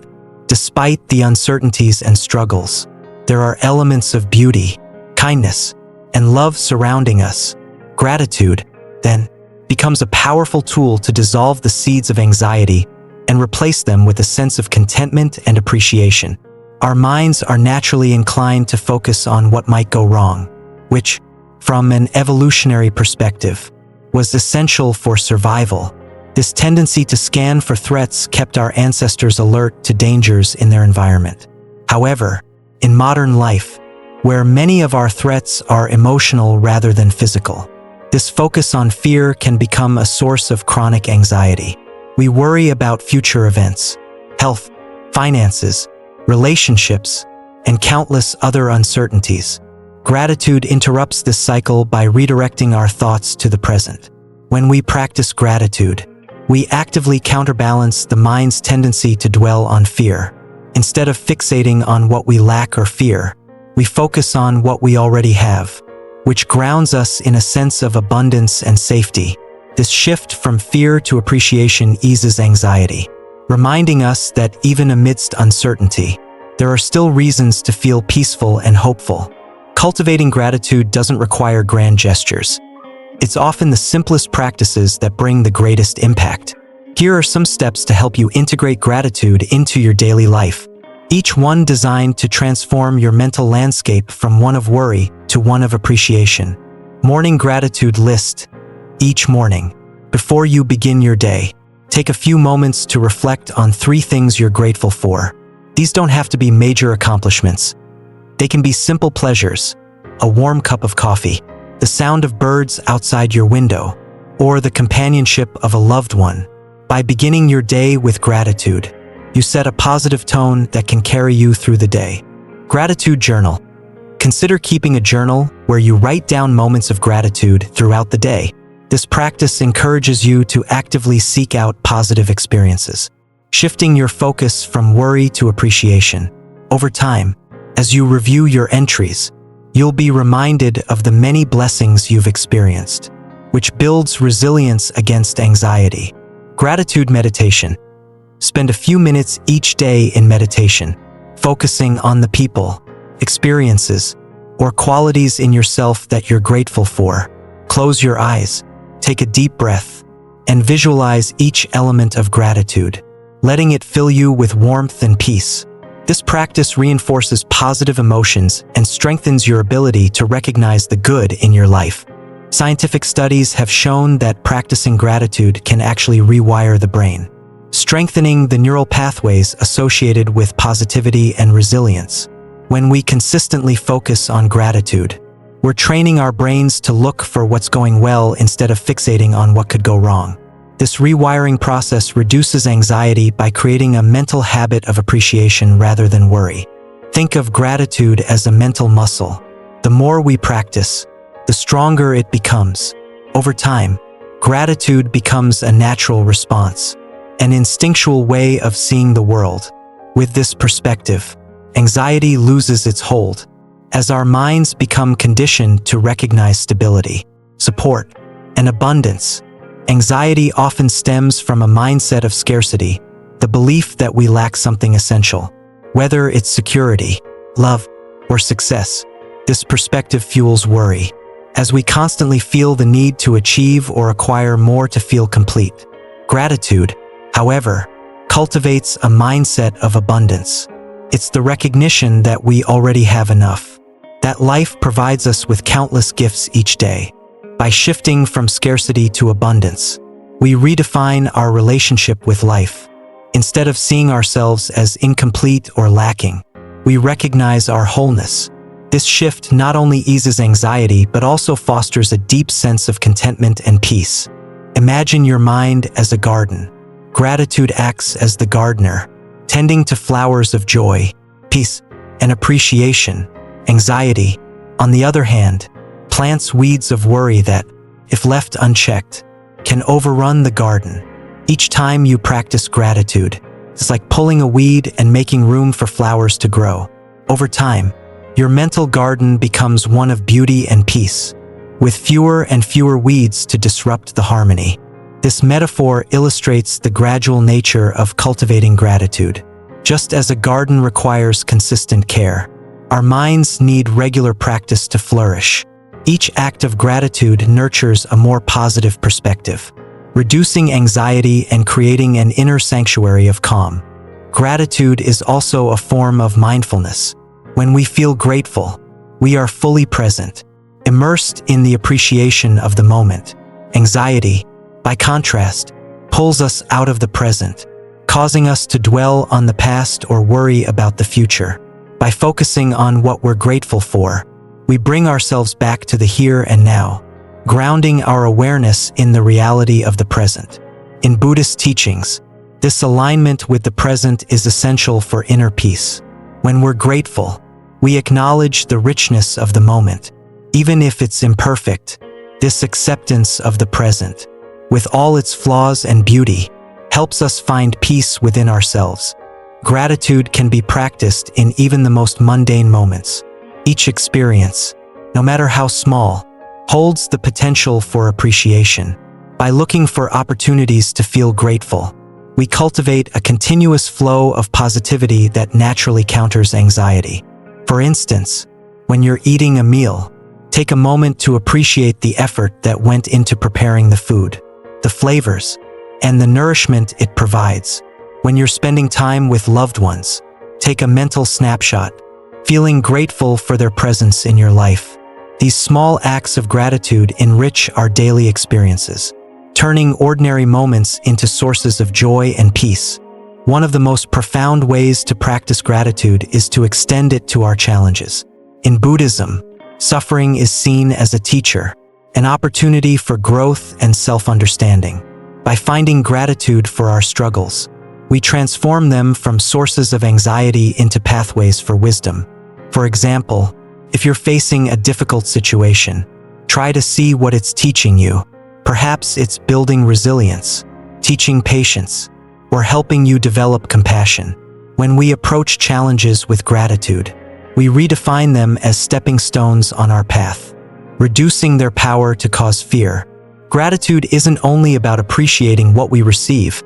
A: despite the uncertainties and struggles, there are elements of beauty, kindness, and love surrounding us. Gratitude, then, becomes a powerful tool to dissolve the seeds of anxiety and replace them with a sense of contentment and appreciation. Our minds are naturally inclined to focus on what might go wrong, which, from an evolutionary perspective, was essential for survival. This tendency to scan for threats kept our ancestors alert to dangers in their environment. However, in modern life, where many of our threats are emotional rather than physical, this focus on fear can become a source of chronic anxiety. We worry about future events, health, finances, relationships, and countless other uncertainties. Gratitude interrupts this cycle by redirecting our thoughts to the present. When we practice gratitude, we actively counterbalance the mind's tendency to dwell on fear. Instead of fixating on what we lack or fear, we focus on what we already have, which grounds us in a sense of abundance and safety. This shift from fear to appreciation eases anxiety, reminding us that even amidst uncertainty, there are still reasons to feel peaceful and hopeful. Cultivating gratitude doesn't require grand gestures. It's often the simplest practices that bring the greatest impact. Here are some steps to help you integrate gratitude into your daily life, each one designed to transform your mental landscape from one of worry to one of appreciation. Morning gratitude list. Each morning, before you begin your day, take a few moments to reflect on 3 things you're grateful for. These don't have to be major accomplishments. They can be simple pleasures, a warm cup of coffee, the sound of birds outside your window, or the companionship of a loved one. By beginning your day with gratitude, you set a positive tone that can carry you through the day. Gratitude journal. Consider keeping a journal where you write down moments of gratitude throughout the day. This practice encourages you to actively seek out positive experiences, shifting your focus from worry to appreciation. Over time, as you review your entries, you'll be reminded of the many blessings you've experienced, which builds resilience against anxiety. Gratitude meditation. Spend a few minutes each day in meditation, focusing on the people, experiences, or qualities in yourself that you're grateful for. Close your eyes, take a deep breath, and visualize each element of gratitude, letting it fill you with warmth and peace. This practice reinforces positive emotions and strengthens your ability to recognize the good in your life. Scientific studies have shown that practicing gratitude can actually rewire the brain, strengthening the neural pathways associated with positivity and resilience. When we consistently focus on gratitude, we're training our brains to look for what's going well instead of fixating on what could go wrong. This rewiring process reduces anxiety by creating a mental habit of appreciation rather than worry. Think of gratitude as a mental muscle. The more we practice, the stronger it becomes. Over time, gratitude becomes a natural response, an instinctual way of seeing the world. With this perspective, anxiety loses its hold, as our minds become conditioned to recognize stability, support, and abundance. Anxiety often stems from a mindset of scarcity, the belief that we lack something essential, whether it's security, love, or success. This perspective fuels worry, as we constantly feel the need to achieve or acquire more to feel complete. Gratitude, however, cultivates a mindset of abundance. It's the recognition that we already have enough, that life provides us with countless gifts each day. By shifting from scarcity to abundance, we redefine our relationship with life. Instead of seeing ourselves as incomplete or lacking, we recognize our wholeness. This shift not only eases anxiety but also fosters a deep sense of contentment and peace. Imagine your mind as a garden. Gratitude acts as the gardener, tending to flowers of joy, peace, and appreciation. Anxiety, on the other hand, plants weeds of worry that, if left unchecked, can overrun the garden. Each time you practice gratitude, it's like pulling a weed and making room for flowers to grow. Over time, your mental garden becomes one of beauty and peace, with fewer and fewer weeds to disrupt the harmony. This metaphor illustrates the gradual nature of cultivating gratitude. Just as a garden requires consistent care, our minds need regular practice to flourish. Each act of gratitude nurtures a more positive perspective, reducing anxiety and creating an inner sanctuary of calm. Gratitude is also a form of mindfulness. When we feel grateful, we are fully present, immersed in the appreciation of the moment. Anxiety, by contrast, pulls us out of the present, causing us to dwell on the past or worry about the future. By focusing on what we're grateful for, we bring ourselves back to the here and now, grounding our awareness in the reality of the present. In Buddhist teachings, this alignment with the present is essential for inner peace. When we're grateful, we acknowledge the richness of the moment, even if it's imperfect. This acceptance of the present, with all its flaws and beauty, helps us find peace within ourselves. Gratitude can be practiced in even the most mundane moments. Each experience, no matter how small, holds the potential for appreciation. By looking for opportunities to feel grateful, we cultivate a continuous flow of positivity that naturally counters anxiety. For instance, when you're eating a meal, take a moment to appreciate the effort that went into preparing the food, the flavors, and the nourishment it provides. When you're spending time with loved ones, take a mental snapshot, feeling grateful for their presence in your life. These small acts of gratitude enrich our daily experiences, turning ordinary moments into sources of joy and peace. One of the most profound ways to practice gratitude is to extend it to our challenges. In Buddhism, suffering is seen as a teacher, an opportunity for growth and self-understanding. By finding gratitude for our struggles, we transform them from sources of anxiety into pathways for wisdom. For example, if you're facing a difficult situation, try to see what it's teaching you. Perhaps it's building resilience, teaching patience, or helping you develop compassion. When we approach challenges with gratitude, we redefine them as stepping stones on our path, reducing their power to cause fear. Gratitude isn't only about appreciating what we receive,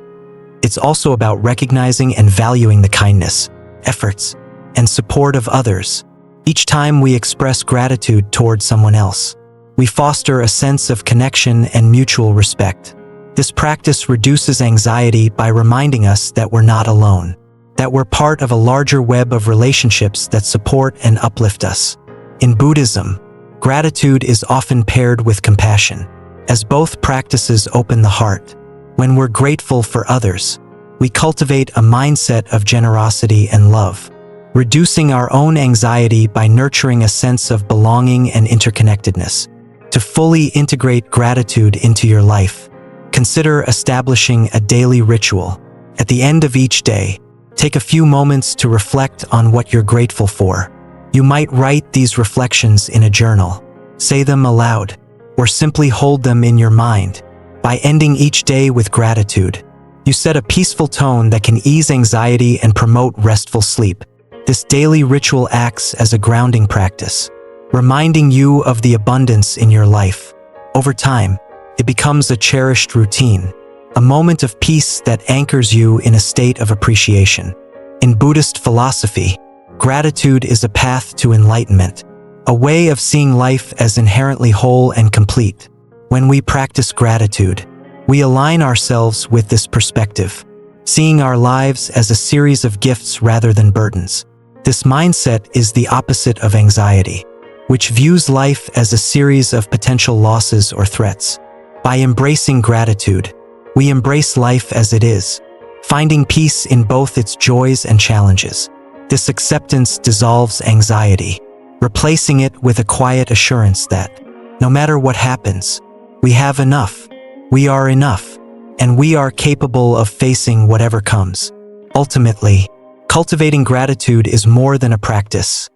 A: it's also about recognizing and valuing the kindness, efforts, and support of others. Each time we express gratitude toward someone else, we foster a sense of connection and mutual respect. This practice reduces anxiety by reminding us that we're not alone, that we're part of a larger web of relationships that support and uplift us. In Buddhism, Gratitude is often paired with compassion, as both practices open the heart. When we're grateful for others, we cultivate a mindset of generosity and love, reducing our own anxiety by nurturing a sense of belonging and interconnectedness. To fully integrate gratitude into your life, consider establishing a daily ritual. At the end of each day, take a few moments to reflect on what you're grateful for. You might write these reflections in a journal, say them aloud, or simply hold them in your mind. By ending each day with gratitude, you set a peaceful tone that can ease anxiety and promote restful sleep. This daily ritual acts as a grounding practice, reminding you of the abundance in your life. Over time, it becomes a cherished routine, a moment of peace that anchors you in a state of appreciation. In Buddhist philosophy, gratitude is a path to enlightenment, a way of seeing life as inherently whole and complete. When we practice gratitude, we align ourselves with this perspective, seeing our lives as a series of gifts rather than burdens. This mindset is the opposite of anxiety, which views life as a series of potential losses or threats. By embracing gratitude, we embrace life as it is, finding peace in both its joys and challenges. This acceptance dissolves anxiety, replacing it with a quiet assurance that, no matter what happens, we have enough, we are enough, and we are capable of facing whatever comes. Ultimately, cultivating gratitude is more than a practice.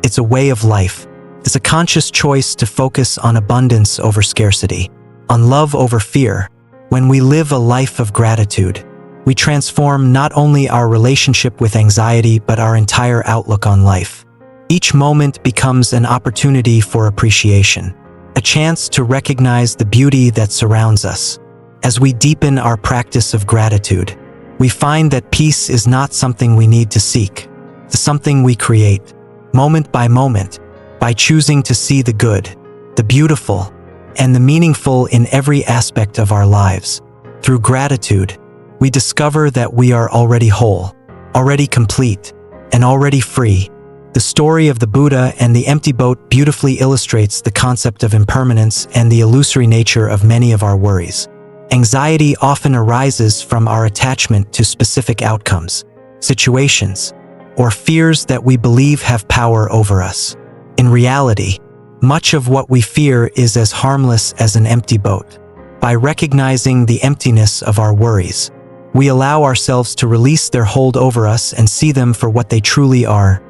A: It's a way of life. It's a conscious choice to focus on abundance over scarcity, on love over fear. When we live a life of gratitude, we transform not only our relationship with anxiety but our entire outlook on life. Each moment becomes an opportunity for appreciation, a chance to recognize the beauty that surrounds us. As we deepen our practice of gratitude, we find that peace is not something we need to seek. It's something we create, moment by moment, by choosing to see the good, the beautiful, and the meaningful in every aspect of our lives. Through gratitude, we discover that we are already whole, already complete, and already free. The story of the Buddha and the empty boat beautifully illustrates the concept of impermanence and the illusory nature of many of our worries. Anxiety often arises from our attachment to specific outcomes, situations, or fears that we believe have power over us. In reality, much of what we fear is as harmless as an empty boat. By recognizing the emptiness of our worries, we allow ourselves to release their hold over us and see them for what they truly are: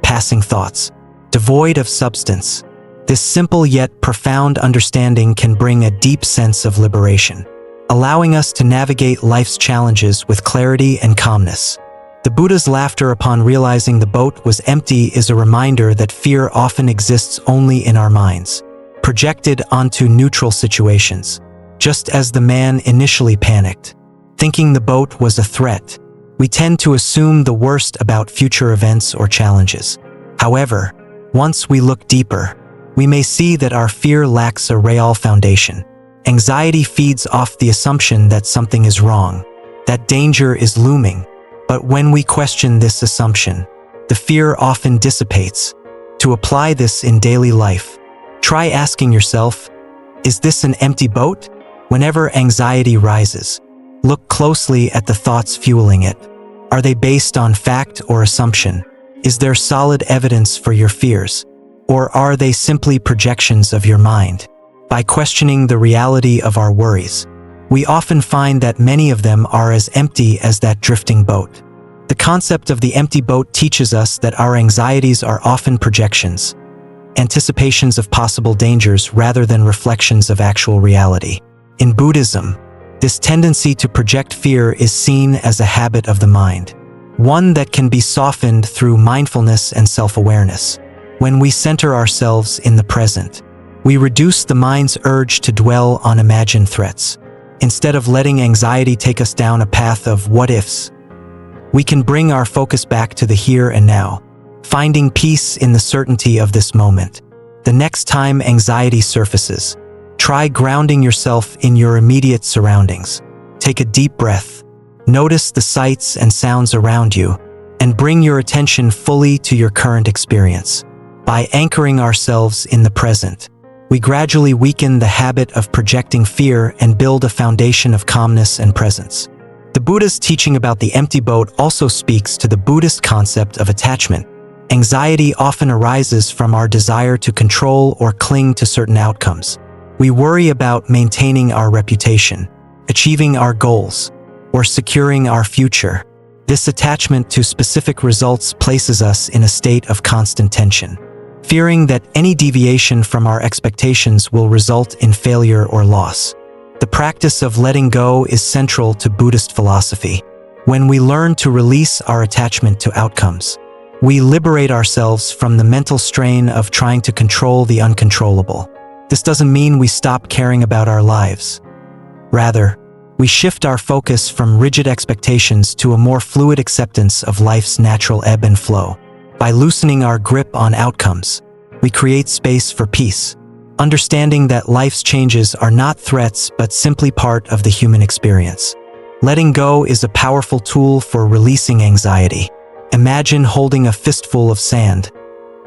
A: passing thoughts, devoid of substance. This simple yet profound understanding can bring a deep sense of liberation, allowing us to navigate life's challenges with clarity and calmness. The Buddha's laughter upon realizing the boat was empty is a reminder that fear often exists only in our minds, projected onto neutral situations. Just as the man initially panicked, thinking the boat was a threat, we tend to assume the worst about future events or challenges. However, once we look deeper, we may see that our fear lacks a real foundation. Anxiety feeds off the assumption that something is wrong, that danger is looming. But when we question this assumption, the fear often dissipates. To apply this in daily life, try asking yourself, is this an empty boat? Whenever anxiety rises, look closely at the thoughts fueling it. Are they based on fact or assumption? Is there solid evidence for your fears? Or are they simply projections of your mind? By questioning the reality of our worries, we often find that many of them are as empty as that drifting boat. The concept of the empty boat teaches us that our anxieties are often projections, anticipations of possible dangers rather than reflections of actual reality. In Buddhism, this tendency to project fear is seen as a habit of the mind, one that can be softened through mindfulness and self-awareness. When we center ourselves in the present, we reduce the mind's urge to dwell on imagined threats. Instead of letting anxiety take us down a path of what-ifs, we can bring our focus back to the here and now, finding peace in the certainty of this moment. The next time anxiety surfaces, try grounding yourself in your immediate surroundings. Take a deep breath, notice the sights and sounds around you, and bring your attention fully to your current experience. By anchoring ourselves in the present, we gradually weaken the habit of projecting fear and build a foundation of calmness and presence. The Buddha's teaching about the empty boat also speaks to the Buddhist concept of attachment. Anxiety often arises from our desire to control or cling to certain outcomes. We worry about maintaining our reputation, achieving our goals, or securing our future. This attachment to specific results places us in a state of constant tension, fearing that any deviation from our expectations will result in failure or loss. The practice of letting go is central to Buddhist philosophy. When we learn to release our attachment to outcomes, we liberate ourselves from the mental strain of trying to control the uncontrollable. This doesn't mean we stop caring about our lives. Rather, we shift our focus from rigid expectations to a more fluid acceptance of life's natural ebb and flow. By loosening our grip on outcomes, we create space for peace, understanding that life's changes are not threats but simply part of the human experience. Letting go is a powerful tool for releasing anxiety. Imagine holding a fistful of sand.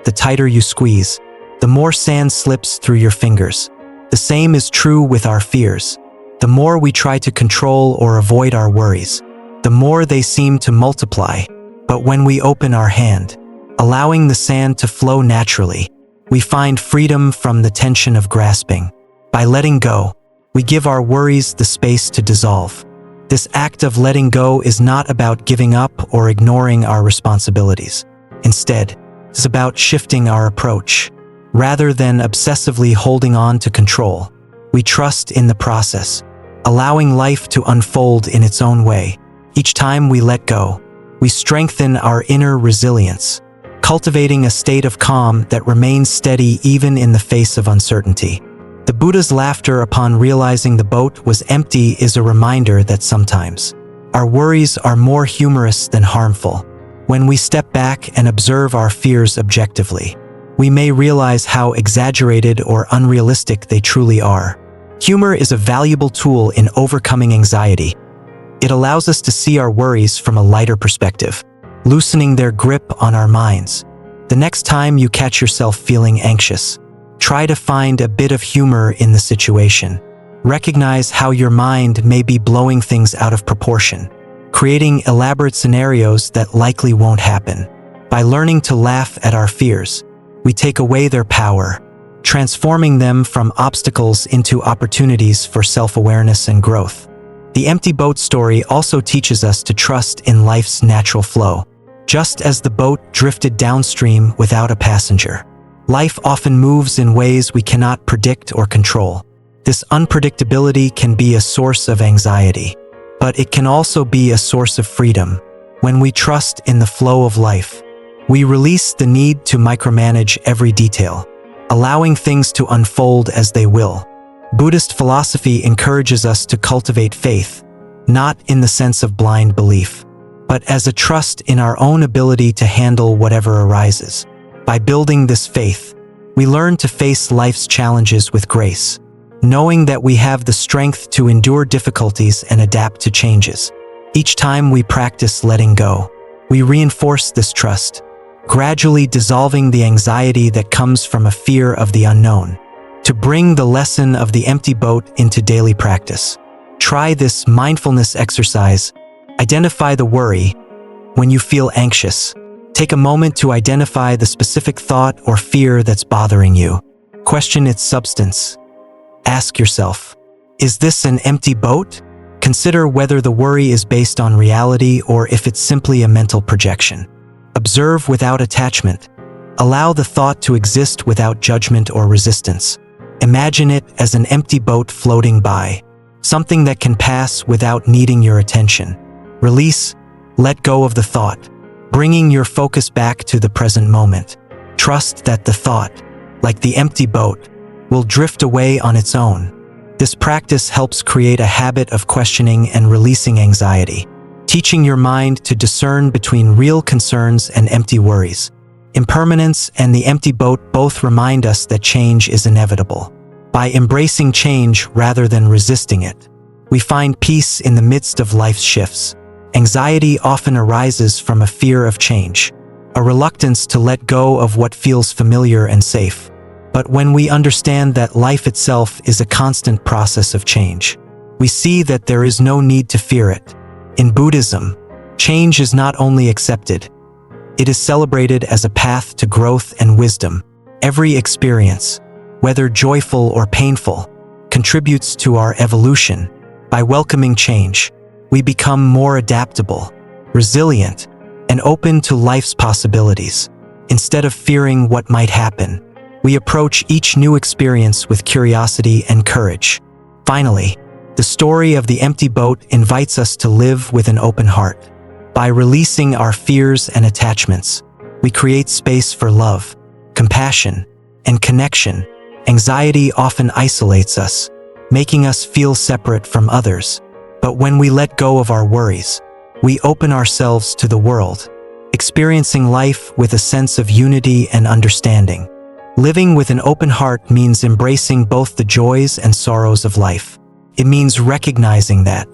A: The tighter you squeeze, the more sand slips through your fingers. The same is true with our fears. The more we try to control or avoid our worries, the more they seem to multiply. But when we open our hand, allowing the sand to flow naturally, we find freedom from the tension of grasping. By letting go, we give our worries the space to dissolve. This act of letting go is not about giving up or ignoring our responsibilities. Instead, it's about shifting our approach. Rather than obsessively holding on to control, we trust in the process, allowing life to unfold in its own way. Each time we let go, we strengthen our inner resilience, cultivating a state of calm that remains steady even in the face of uncertainty. The Buddha's laughter upon realizing the boat was empty is a reminder that sometimes our worries are more humorous than harmful. When we step back and observe our fears objectively, we may realize how exaggerated or unrealistic they truly are. Humor is a valuable tool in overcoming anxiety. It allows us to see our worries from a lighter perspective, loosening their grip on our minds. The next time you catch yourself feeling anxious, try to find a bit of humor in the situation. Recognize how your mind may be blowing things out of proportion, creating elaborate scenarios that likely won't happen. By learning to laugh at our fears, we take away their power, transforming them from obstacles into opportunities for self-awareness and growth. The empty boat story also teaches us to trust in life's natural flow. Just as the boat drifted downstream without a passenger, life often moves in ways we cannot predict or control. This unpredictability can be a source of anxiety, but it can also be a source of freedom. When we trust in the flow of life, we release the need to micromanage every detail, allowing things to unfold as they will. Buddhist philosophy encourages us to cultivate faith, not in the sense of blind belief, but as a trust in our own ability to handle whatever arises. By building this faith, we learn to face life's challenges with grace, knowing that we have the strength to endure difficulties and adapt to changes. Each time we practice letting go, we reinforce this trust, gradually dissolving the anxiety that comes from a fear of the unknown. To bring the lesson of the empty boat into daily practice, try this mindfulness exercise. Identify the worry. When you feel anxious, take a moment to identify the specific thought or fear that's bothering you. Question its substance. Ask yourself, is this an empty boat? Consider whether the worry is based on reality or if it's simply a mental projection. Observe without attachment. Allow the thought to exist without judgment or resistance. Imagine it as an empty boat floating by, something that can pass without needing your attention. Release, let go of the thought, bringing your focus back to the present moment. Trust that the thought, like the empty boat, will drift away on its own. This practice helps create a habit of questioning and releasing anxiety, teaching your mind to discern between real concerns and empty worries. Impermanence and the empty boat both remind us that change is inevitable. By embracing change rather than resisting it, we find peace in the midst of life's shifts. Anxiety often arises from a fear of change, a reluctance to let go of what feels familiar and safe. But when we understand that life itself is a constant process of change, we see that there is no need to fear it. In Buddhism, change is not only accepted, it is celebrated as a path to growth and wisdom. Every experience, whether joyful or painful, contributes to our evolution. By welcoming change, we become more adaptable, resilient, and open to life's possibilities. Instead of fearing what might happen, we approach each new experience with curiosity and courage. Finally, the story of the empty boat invites us to live with an open heart. By releasing our fears and attachments, we create space for love, compassion, and connection. Anxiety often isolates us, making us feel separate from others. But when we let go of our worries, we open ourselves to the world, experiencing life with a sense of unity and understanding. Living with an open heart means embracing both the joys and sorrows of life. It means recognizing that,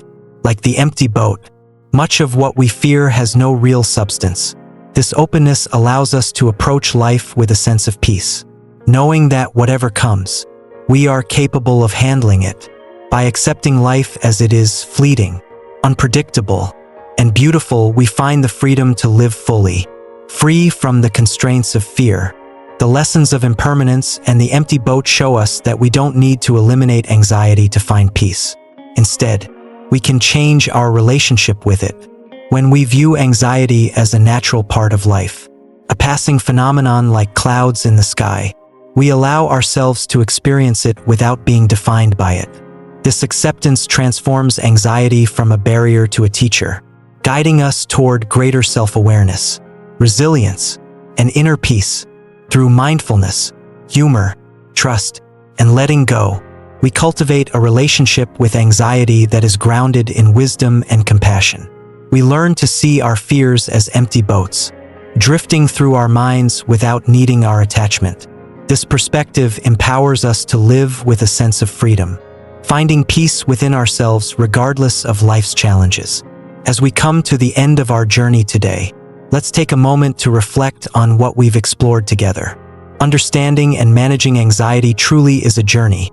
A: like the empty boat, much of what we fear has no real substance. This openness allows us to approach life with a sense of peace, knowing that whatever comes, we are capable of handling it. By accepting life as it is, fleeting, unpredictable, and beautiful, we find the freedom to live fully, free from the constraints of fear. The lessons of impermanence and the empty boat show us that we don't need to eliminate anxiety to find peace. Instead, we can change our relationship with it. When we view anxiety as a natural part of life, a passing phenomenon like clouds in the sky, we allow ourselves to experience it without being defined by it. This acceptance transforms anxiety from a barrier to a teacher, guiding us toward greater self-awareness, resilience, and inner peace. Through mindfulness, humor, trust, and letting go, we cultivate a relationship with anxiety that is grounded in wisdom and compassion. We learn to see our fears as empty boats, drifting through our minds without needing our attachment. This perspective empowers us to live with a sense of freedom, finding peace within ourselves regardless of life's challenges. As we come to the end of our journey today, let's take a moment to reflect on what we've explored together. Understanding and managing anxiety truly is a journey,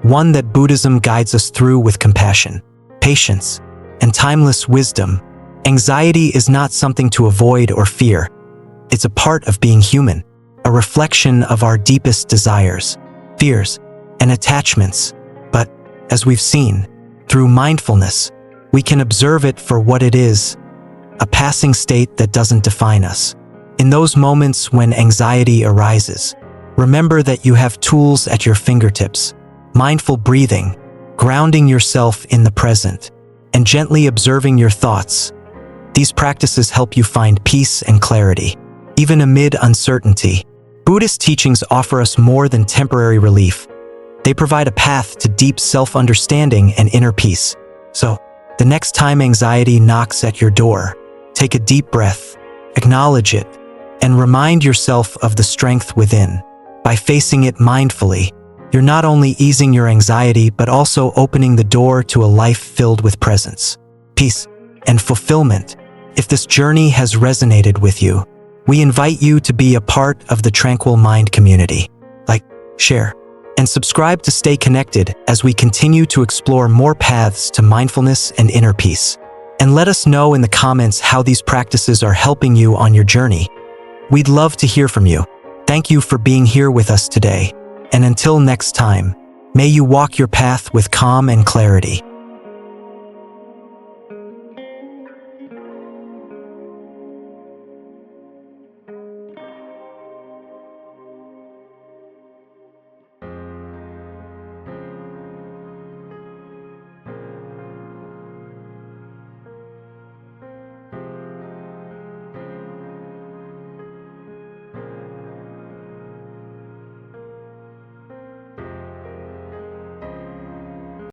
A: one that Buddhism guides us through with compassion, patience, and timeless wisdom. Anxiety is not something to avoid or fear. It's a part of being human, a reflection of our deepest desires, fears, and attachments. But, as we've seen, through mindfulness, we can observe it for what it is, a passing state that doesn't define us. In those moments when anxiety arises, remember that you have tools at your fingertips: mindful breathing, grounding yourself in the present, and gently observing your thoughts. These practices help you find peace and clarity. Even amid uncertainty, Buddhist teachings offer us more than temporary relief. They provide a path to deep self-understanding and inner peace. So, the next time anxiety knocks at your door, take a deep breath, acknowledge it, and remind yourself of the strength within. By facing it mindfully, you're not only easing your anxiety but also opening the door to a life filled with presence, peace, and fulfillment. If this journey has resonated with you, we invite you to be a part of the Tranquil Mind community. Like, share, and subscribe to stay connected as we continue to explore more paths to mindfulness and inner peace. And let us know in the comments how these practices are helping you on your journey. We'd love to hear from you. Thank you for being here with us today. And until next time, may you walk your path with calm and clarity.